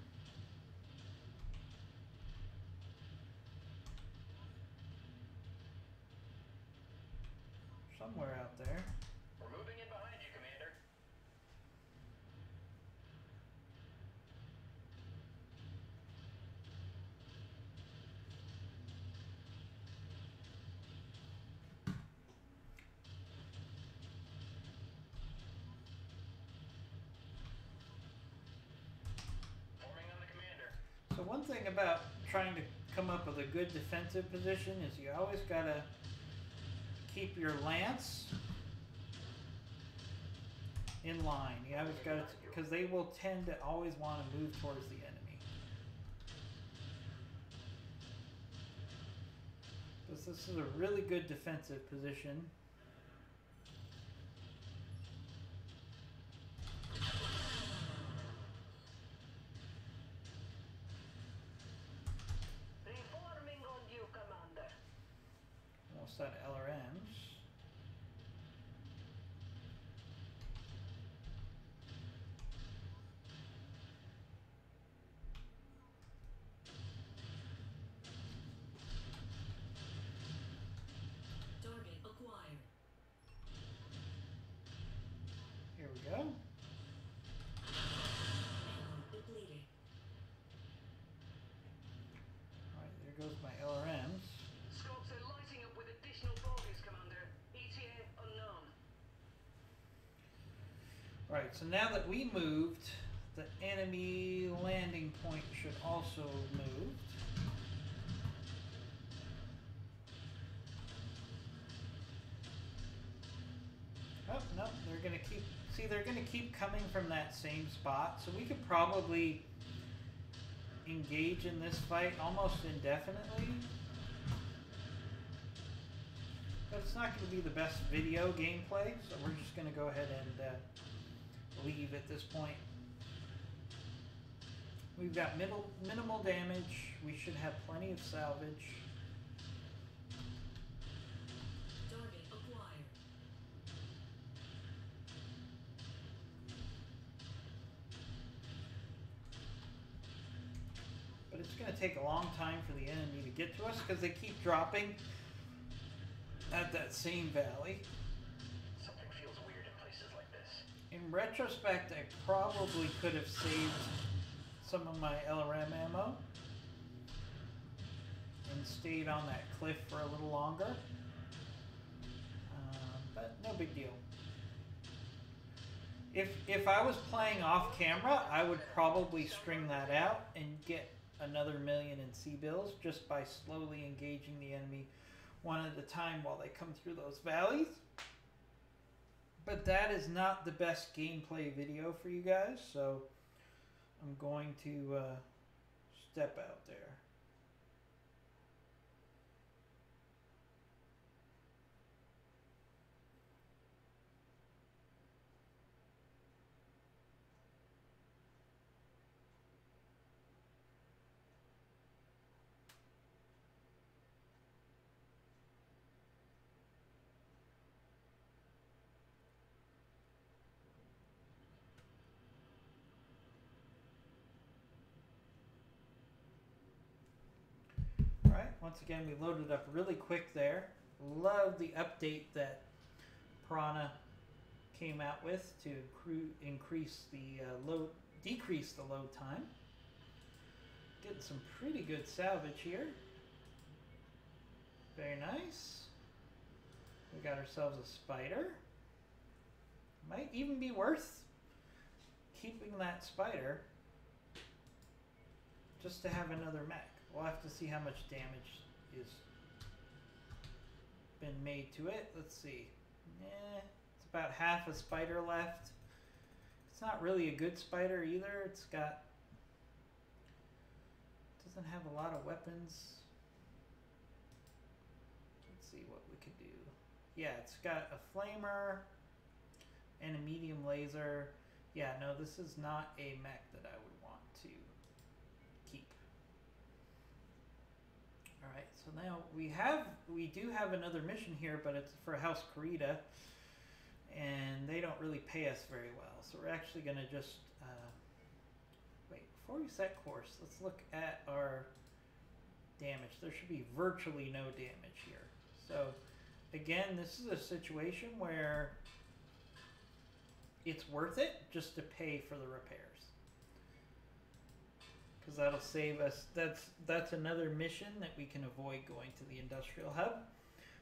Somewhere out there. We're moving in behind you, Commander. Forming on the Commander. So one thing about trying to come up with a good defensive position is you always gotta keep your lance in line. You always gotta, because they will tend to always want to move towards the enemy. This is a really good defensive position. Reforming on you, Commander. Almost out of LRMs. Target acquired. Here we go. Ammo depleted. Alright, there goes my LRMs. Scopes are lighting up with additional bogies, Commander. ETA unknown. Alright, so now that we moved, the enemy landing point should also move. Oh, no, they're gonna keep, see, they're gonna keep coming from that same spot, so we could probably engage in this fight almost indefinitely. But it's not gonna be the best video gameplay, so we're just gonna go ahead and leave at this point. We've got minimal damage. We should have plenty of salvage. Target acquired. But it's going to take a long time for the enemy to get to us because they keep dropping at that same valley. Something feels weird in places like this. In retrospect, I probably could have saved some of my LRM ammo and stayed on that cliff for a little longer. But no big deal. If I was playing off camera, I would probably string that out and get another million in C-bills just by slowly engaging the enemy one at a time while they come through those valleys. But that is not the best gameplay video for you guys, so I'm going to step out there. Alright, once again we loaded up really quick there. Love the update that Piranha came out with to decrease the load time. Getting some pretty good salvage here. Very nice. We got ourselves a spider. Might even be worth keeping that spider just to have another mech. We'll have to see how much damage is been made to it. Let's see. It's about half a spider left. It's not really a good spider either. It's got, doesn't have a lot of weapons. Let's see what we could do. Yeah, it's got a flamer and a medium laser. Yeah, no, this is not a mech that I would want to keep. Alright, so now we do have another mission here, but it's for House Kurita, and they don't really pay us very well. So we're actually going to just, wait, before we set course, let's look at our damage. There should be virtually no damage here. So again, this is a situation where it's worth it just to pay for the repairs, because that'll save us. That's another mission that we can avoid going to the industrial hub.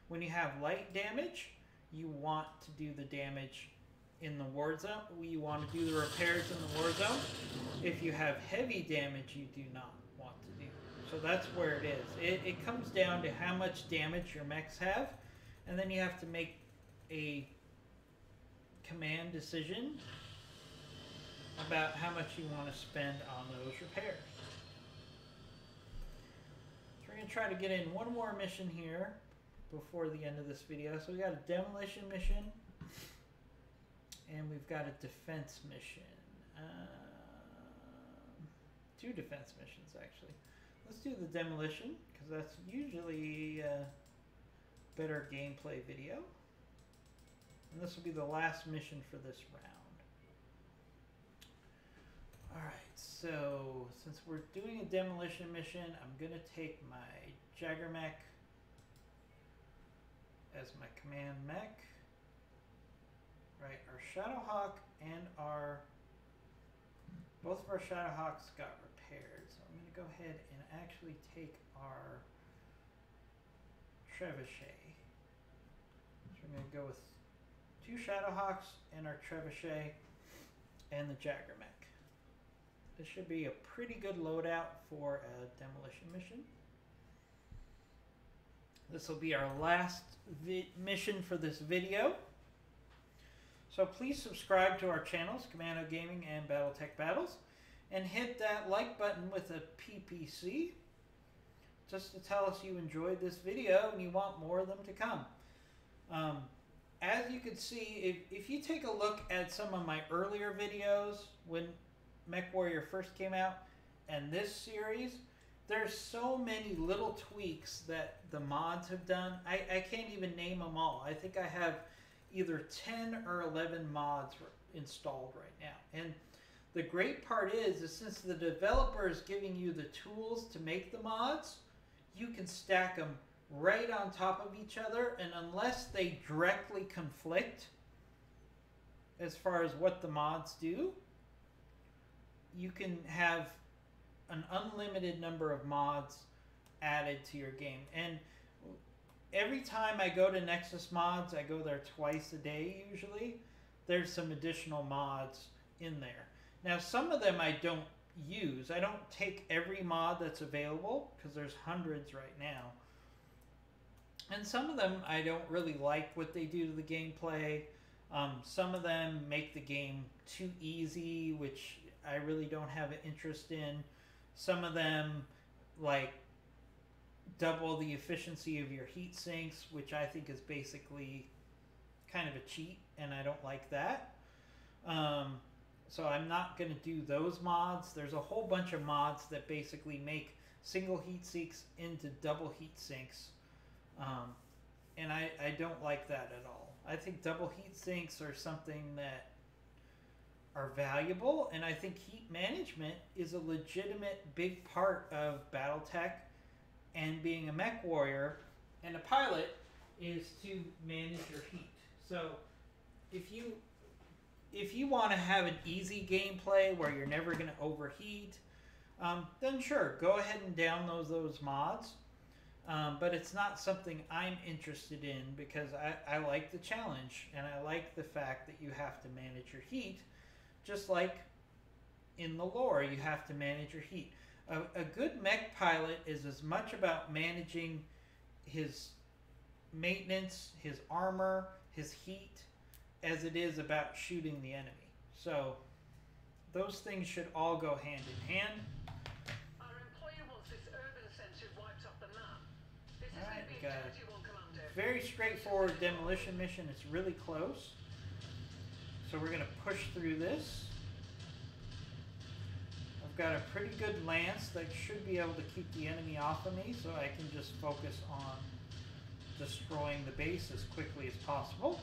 When you have light damage, you want to do the damage in the war zone. You want to do the repairs in the war zone. If you have heavy damage, you do not want to do. So that's where it is. It comes down to how much damage your mechs have, and then you have to make a command decision about how much you want to spend on those repairs. So we're going to try to get in one more mission here before the end of this video. So we got a demolition mission and we've got a defense mission. Two defense missions actually. Let's do the demolition because that's usually a better gameplay video. And this will be the last mission for this round. Alright, so since we're doing a demolition mission, I'm going to take my Jagger mech as my command mech. Right, our Shadowhawk and both of our Shadowhawks got repaired. So I'm going to go ahead and actually take our Trebuchet. So we're going to go with 2 Shadowhawks and our Trebuchet and the Jagger mech. This should be a pretty good loadout for a demolition mission. This will be our last mission for this video. So please subscribe to our channels, Commando Gaming and Battletech Battles, and hit that like button with a PPC just to tell us you enjoyed this video and you want more of them to come. As you can see, if you take a look at some of my earlier videos when Mech Warrior first came out and this series, there's so many little tweaks that the mods have done. I can't even name them all. I think I have either 10 or 11 mods installed right now. And the great part is since the developer is giving you the tools to make the mods, you can stack them right on top of each other, and unless they directly conflict as far as what the mods do, you can have an unlimited number of mods added to your game. And every time I go to Nexus Mods, I go there twice a day usually, there's some additional mods in there. Now, some of them I don't use. I don't take every mod that's available because there's hundreds right now. And some of them I don't really like what they do to the gameplay. Some of them make the game too easy, which I really don't have an interest in. Some of them like double the efficiency of your heat sinks, which I think is basically kind of a cheat, and I don't like that. So I'm not going to do those mods. There's a whole bunch of mods that basically make single heat sinks into double heat sinks. And I don't like that at all. I think double heat sinks are something that are valuable, and I think heat management is a legitimate big part of Battletech, and being a mech warrior and a pilot is to manage your heat. So if you want to have an easy gameplay where you're never going to overheat, then sure, go ahead and download those mods. But it's not something I'm interested in because I like the challenge, and I like the fact that you have to manage your heat, just like in the lore you have to manage your heat. A good mech pilot is as much about managing his maintenance, his armor, his heat, as it is about shooting the enemy. So those things should all go hand in hand. Our employer wants this urban centre wiped off the map. This is Alright, going to we be got Objective 1, Commander. very straightforward demolition mission. It's really close. So we're going to push through this. I've got a pretty good lance that should be able to keep the enemy off of me, so I can just focus on destroying the base as quickly as possible.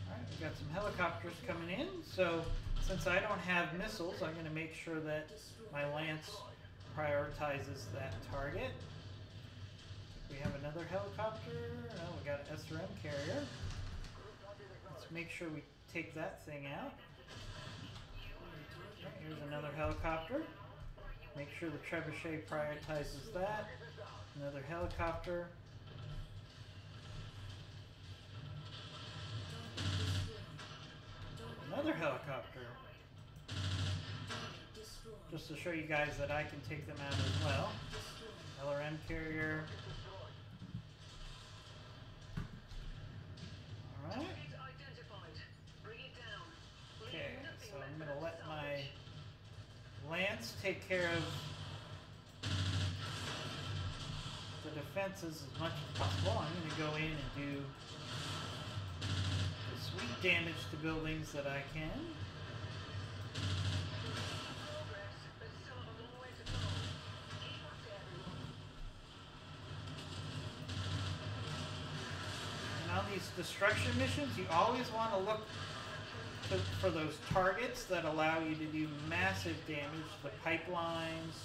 Alright, we've got some helicopters coming in, so since I don't have missiles, I'm going to make sure that my lance prioritizes that target. We have another helicopter. Oh, we got an SRM carrier. Let's make sure we take that thing out. Okay, here's another helicopter. Make sure the trebuchet prioritizes that. Another helicopter. Another helicopter. Just to show you guys that I can take them out as well. LRM carrier. Alright. Okay, so I'm going to let my lance take care of the defenses as much as possible. I'm going to go in and do the sweet damage to buildings that I can. And on these destruction missions, you always want to look for those targets that allow you to do massive damage. The pipelines,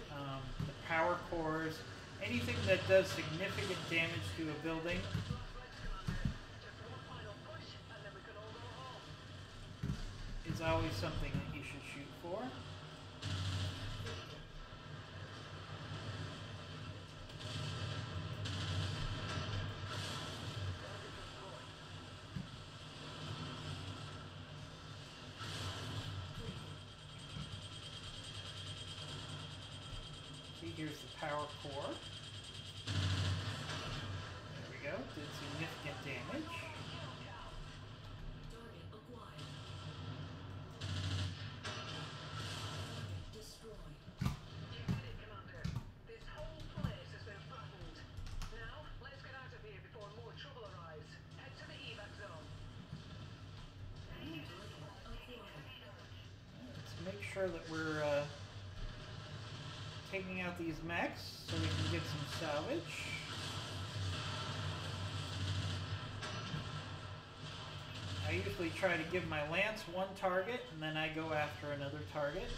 the power cores, anything that does significant damage to a building. Is always something that you should shoot for. See, here's the power core. There we go, did significant damage. Make sure that we're taking out these mechs so we can get some salvage. I usually try to give my lance one target and then I go after another target.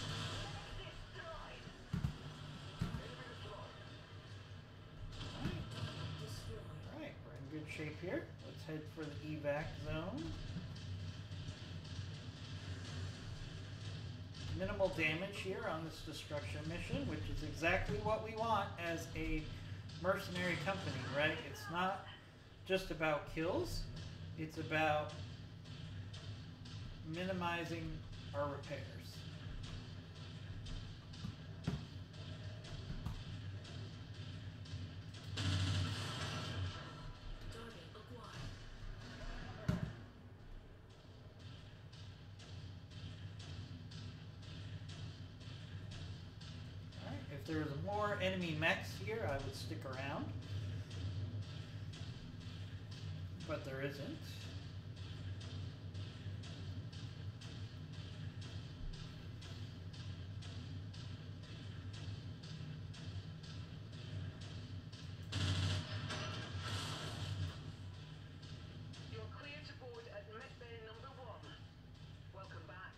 Alright, we're in good shape here. Let's head for the evac zone. Minimal damage here on this destruction mission, which is exactly what we want as a mercenary company, right? It's not just about kills. It's about minimizing our repairs. Target acquired. Alright, if there was more enemy mechs here, I would stick around. But there isn't. You're clear to board at Mech Bay number 1. Welcome back.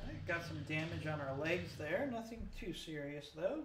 Alright, got some damage on our legs there. Nothing too serious though.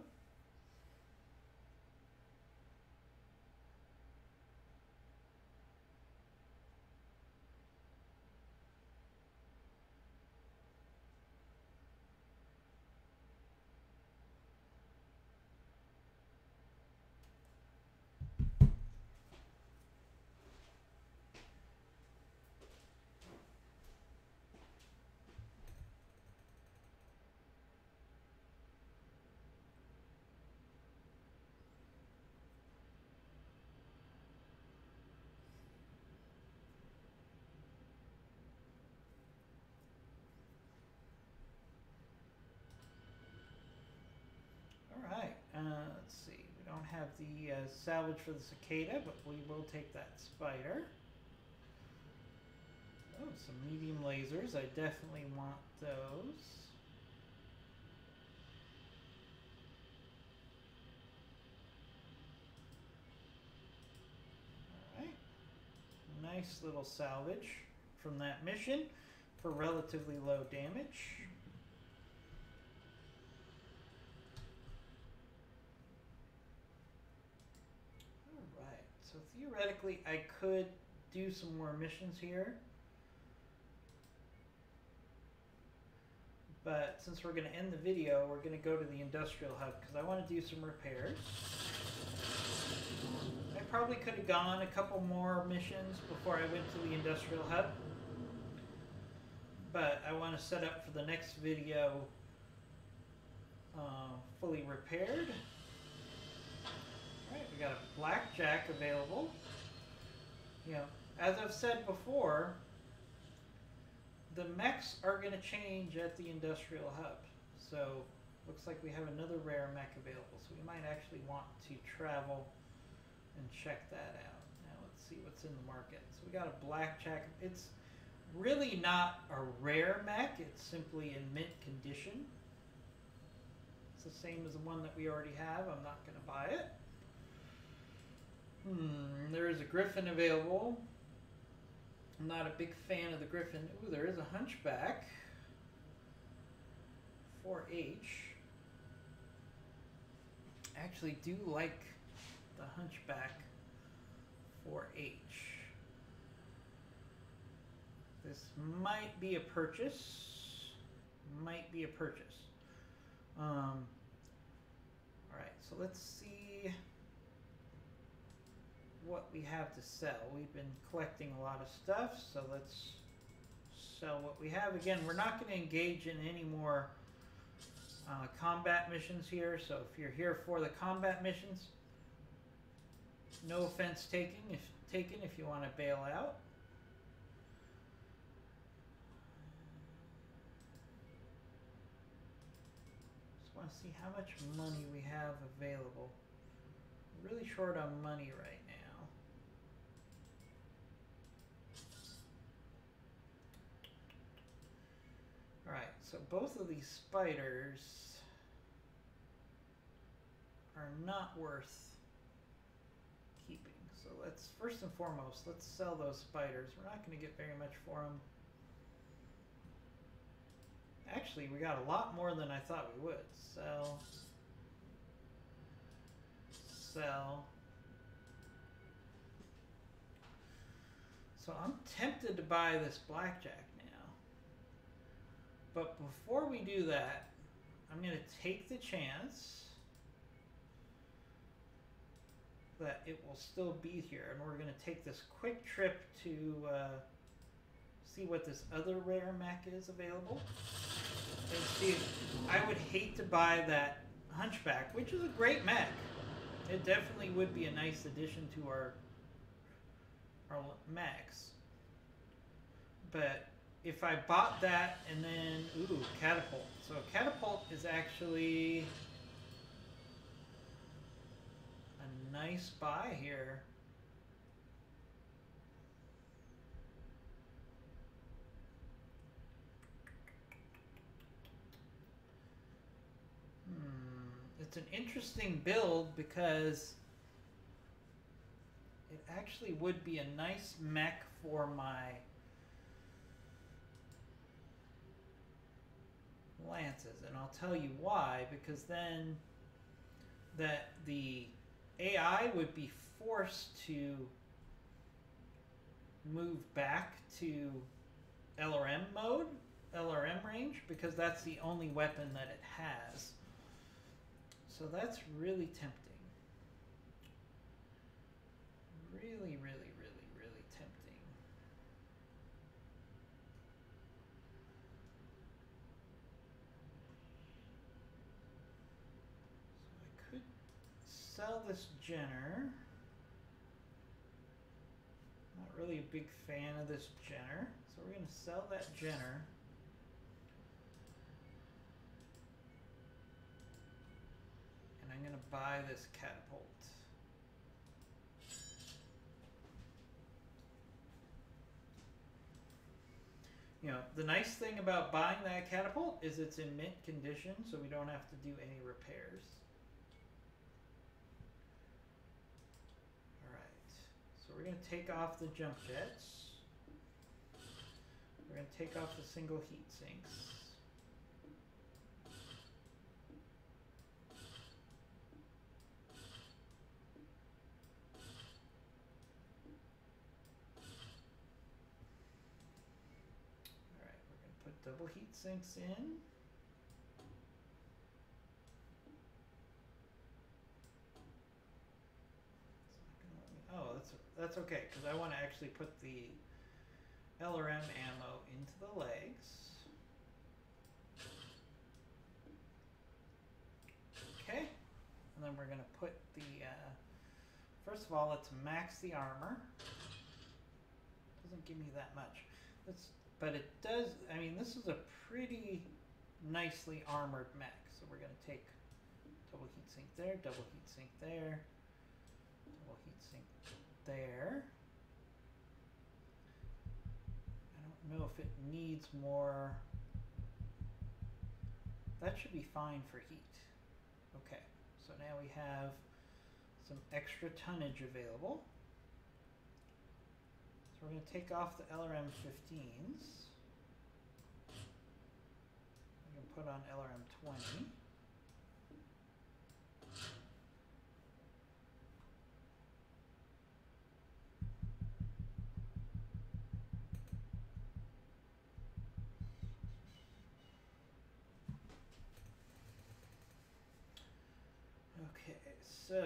Alright, let's see. We don't have the salvage for the cicada, but we will take that spider. Oh, some medium lasers. I definitely want those. Alright. Nice little salvage from that mission for relatively low damage. Alright, so theoretically I could do some more missions here. But since we're going to end the video, we're going to go to the industrial hub because I want to do some repairs. I probably could have gone a couple more missions before I went to the industrial hub. But I want to set up for the next video fully repaired. Alright, we got a blackjack available. You know, as I've said before, the mechs are going to change at the industrial hub. So, looks like we have another rare mech available. So we might actually want to travel and check that out. Now let's see what's in the market. So we got a blackjack. It's really not a rare mech. It's simply in mint condition. It's the same as the one that we already have. I'm not going to buy it. There is a griffin available. I'm not a big fan of the griffin. Ooh, there is a hunchback. 4H. I actually do like the hunchback 4H. This might be a purchase. Might be a purchase. Alright, so let's see what we have to sell. We've been collecting a lot of stuff, so let's sell what we have. Again, we're not going to engage in any more combat missions here, so if you're here for the combat missions, no offense taken if you want to bail out. Just want to see how much money we have available. We're really short on money right now. Alright, so both of these spiders are not worth keeping. So let's, first and foremost, let's sell those spiders. We're not going to get very much for them. Actually, we got a lot more than I thought we would. Sell. Sell. So I'm tempted to buy this blackjack now. But before we do that, I'm going to take the chance that it will still be here, and we're going to take this quick trip to see what this other rare mech is available. And see, I would hate to buy that Hunchback, which is a great mech. It definitely would be a nice addition to our mechs. But if I bought that and then, ooh, Catapult. So Catapult is actually a nice buy here. It's an interesting build because it actually would be a nice mech for my lances, and I'll tell you why. Because then that the AI would be forced to move back to LRM mode, LRM range, because that's the only weapon that it has. So that's really tempting. Really, really, really, really tempting. So I could sell this Jenner. Not really a big fan of this Jenner, so we're going to sell that Jenner. And I'm going to buy this Catapult. You know, the nice thing about buying that Catapult is it's in mint condition, so we don't have to do any repairs. Alright, so we're going to take off the jump jets. We're going to take off the single heat sinks. Double heat sinks in. Oh, that's okay, because I want to actually put the LRM ammo into the legs. Okay, and then we're going to put the, first of all, let's max the armor. Doesn't give me that much. But it does, I mean, this is a pretty nicely armored mech. So we're going to take double heatsink there, double heatsink there, double heatsink there. I don't know if it needs more. That should be fine for heat. Okay, so now we have some extra tonnage available. So we're going to take off the LRM 15s. We're going to put on LRM 20. Okay, so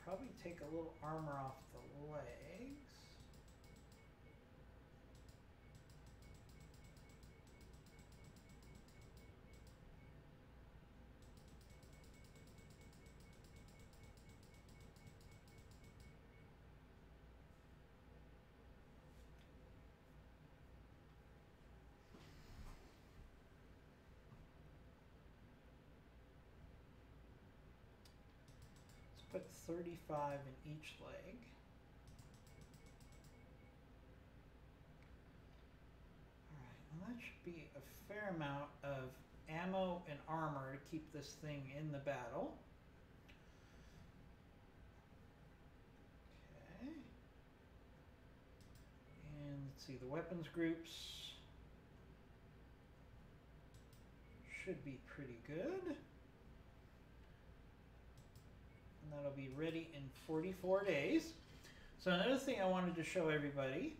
probably take a little armor off the legs. Put 35 in each leg. Alright, well that should be a fair amount of ammo and armor to keep this thing in the battle. Okay. And let's see, the weapons groups should be pretty good. And that'll be ready in 44 days. So another thing I wanted to show everybody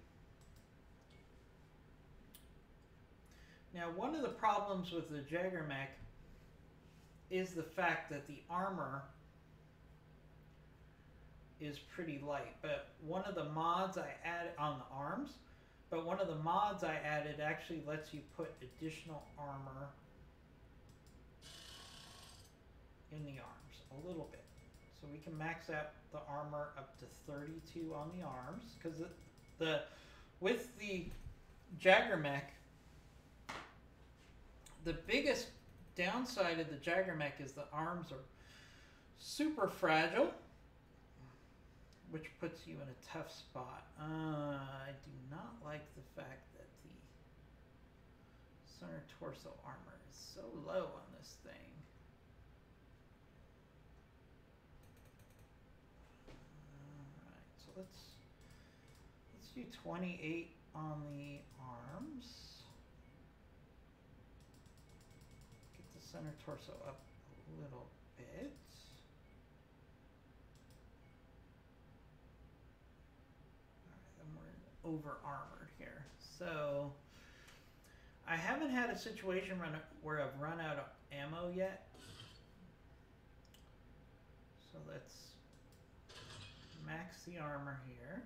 Now, one of the problems with the Jagger Mech is the fact that the armor is pretty light. But one of the mods I added on the arms, actually lets you put additional armor in the arms a little bit. So we can max out the armor up to 32 on the arms, because with the Jagger Mech, the biggest downside of the Jagger Mech is the arms are super fragile, which puts you in a tough spot. I do not like the fact that the center torso armor is so low on this thing. Alright, so let's do 28 on the arms. Get the center torso up a little bit. Over armored here. So I haven't had a situation where I've run out of ammo yet. So let's max the armor here.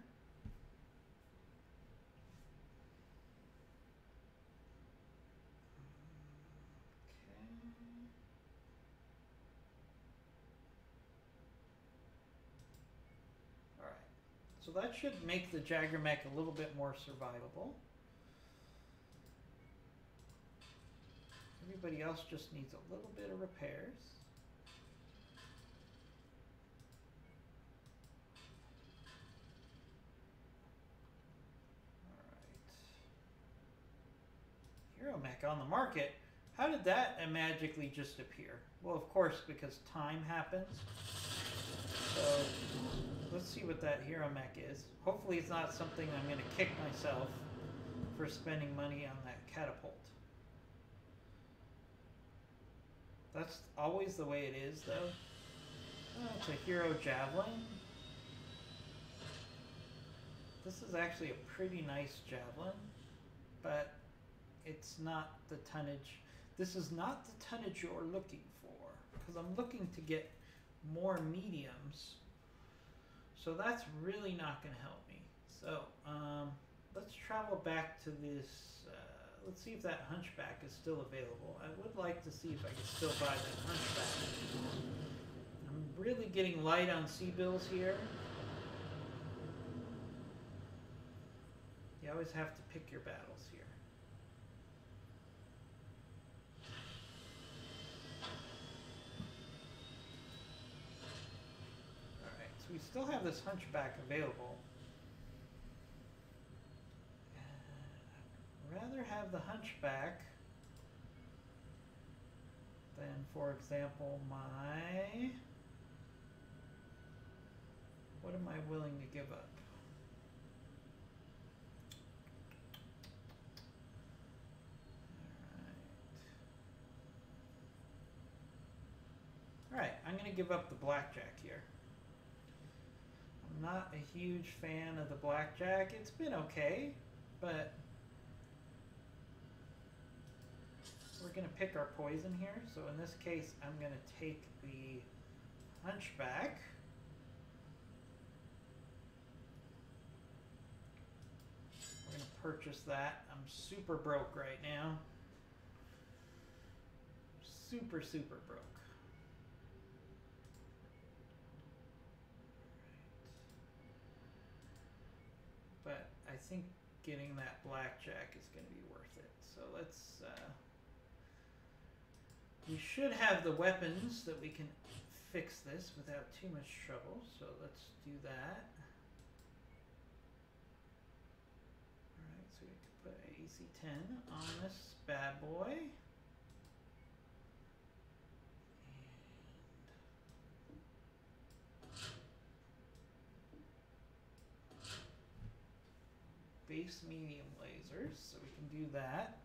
So that should make the Jagger Mech a little bit more survivable. Everybody else just needs a little bit of repairs. Alright. Hero Mech on the market. How did that magically just appear? Well, of course, because time happens. So let's see what that Hero Mech is. Hopefully it's not something I'm going to kick myself for spending money on that catapult. That's always the way it is, though. Oh, it's a Hero Javelin. This is actually a pretty nice javelin, but it's not the tonnage. This is not the tonnage you're looking for, because I'm looking to get more mediums. So that's really not going to help me. So let's travel back to this. Let's see if that Hunchback is still available. I would like to see if I can still buy that Hunchback. I'm really getting light on C-bills here. You always have to pick your battles here. So we still have this Hunchback available. I'd rather have the Hunchback than, for example, my... What am I willing to give up? Alright, I'm going to give up the Blackjack here. I'm not a huge fan of the Blackjack. It's been okay, but we're going to pick our poison here. So in this case, I'm going to take the Hunchback. We're going to purchase that. I'm super broke right now. Super, super broke. But I think getting that Blackjack is going to be worth it. So let's, we should have the weapons that we can fix this without too much trouble. So let's do that. Alright, so we can put an AC-10 on this bad boy. Base medium lasers, so we can do that.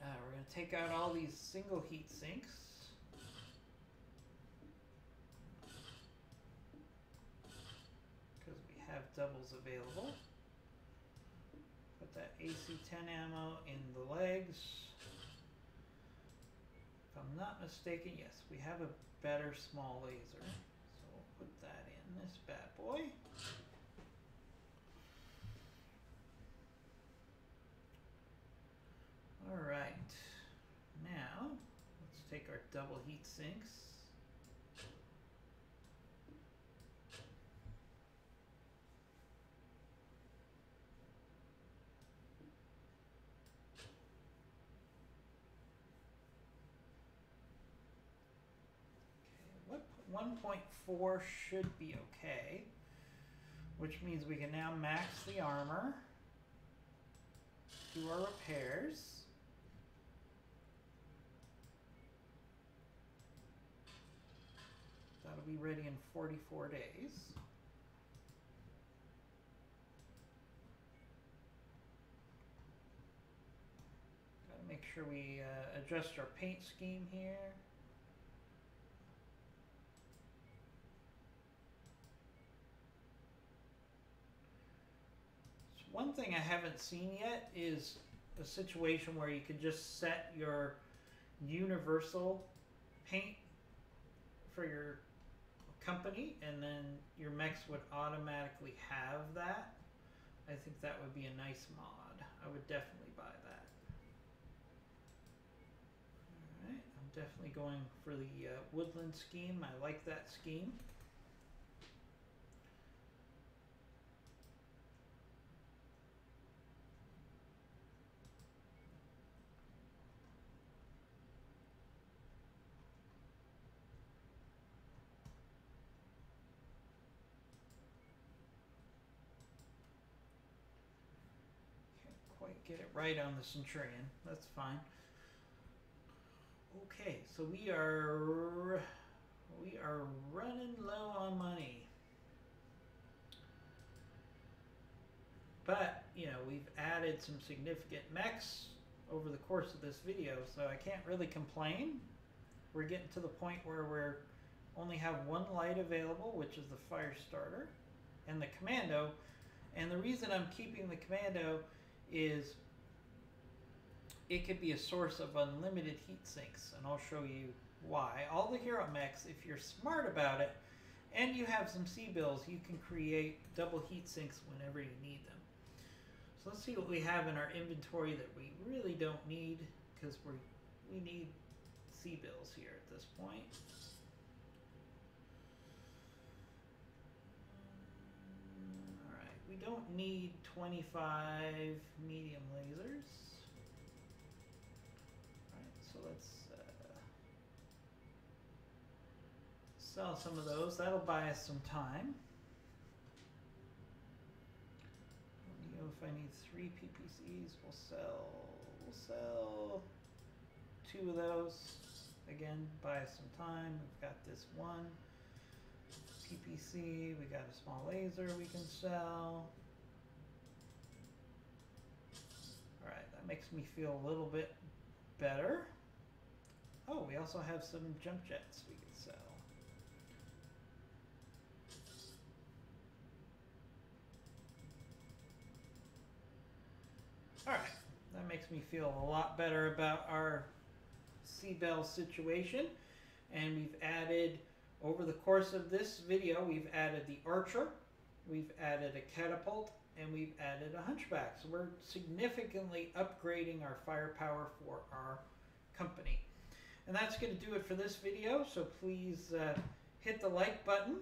We're going to take out all these single heat sinks. Because we have doubles available. Put that AC-10 ammo in the legs. If I'm not mistaken, yes, we have a better small laser. So we'll put that in this bad boy. Alright, now let's take our double heat sinks. Okay, 1.4 should be okay, which means we can now max the armor, do our repairs. That'll be ready in 44 days. Gotta make sure we adjust our paint scheme here. So one thing I haven't seen yet is a situation where you could just set your universal paint for your company, and then your mechs would automatically have that. I think that would be a nice mod. I would definitely buy that. Alright, I'm definitely going for the woodland scheme. I like that scheme. Get it right on the Centurion. That's fine. Okay, so we are running low on money. But, you know, we've added some significant mechs over the course of this video, so I can't really complain. We're getting to the point where we're only have one light available, which is the fire starter and the commando. And the reason I'm keeping the commando is it could be a source of unlimited heat sinks, and I'll show you why. All the hero mechs, if you're smart about it and you have some C-bills, you can create double heat sinks whenever you need them. So let's see what we have in our inventory that we really don't need, because we need C-bills here at this point. We don't need 25 medium lasers. Alright, so let's sell some of those. That'll buy us some time. Let me know if I need 3 PPCs. We'll sell 2 of those. Again, buy us some time. We've got this one PPC, we got a small laser we can sell. Alright, that makes me feel a little bit better. Oh, we also have some jump jets we can sell. Alright, that makes me feel a lot better about our C-Bell situation. And we've added, over the course of this video, we've added the Archer, we've added a Catapult, and we've added a Hunchback. So we're significantly upgrading our firepower for our company. And that's going to do it for this video, so please hit the like button,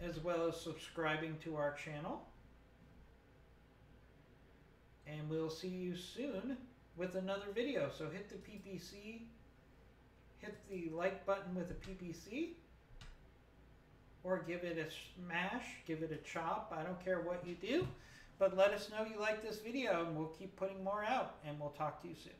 as well as subscribing to our channel. And we'll see you soon with another video. So hit the PPC, hit the like button with a PPC, or give it a smash, give it a chop. I don't care what you do, but let us know you like this video and we'll keep putting more out, and we'll talk to you soon.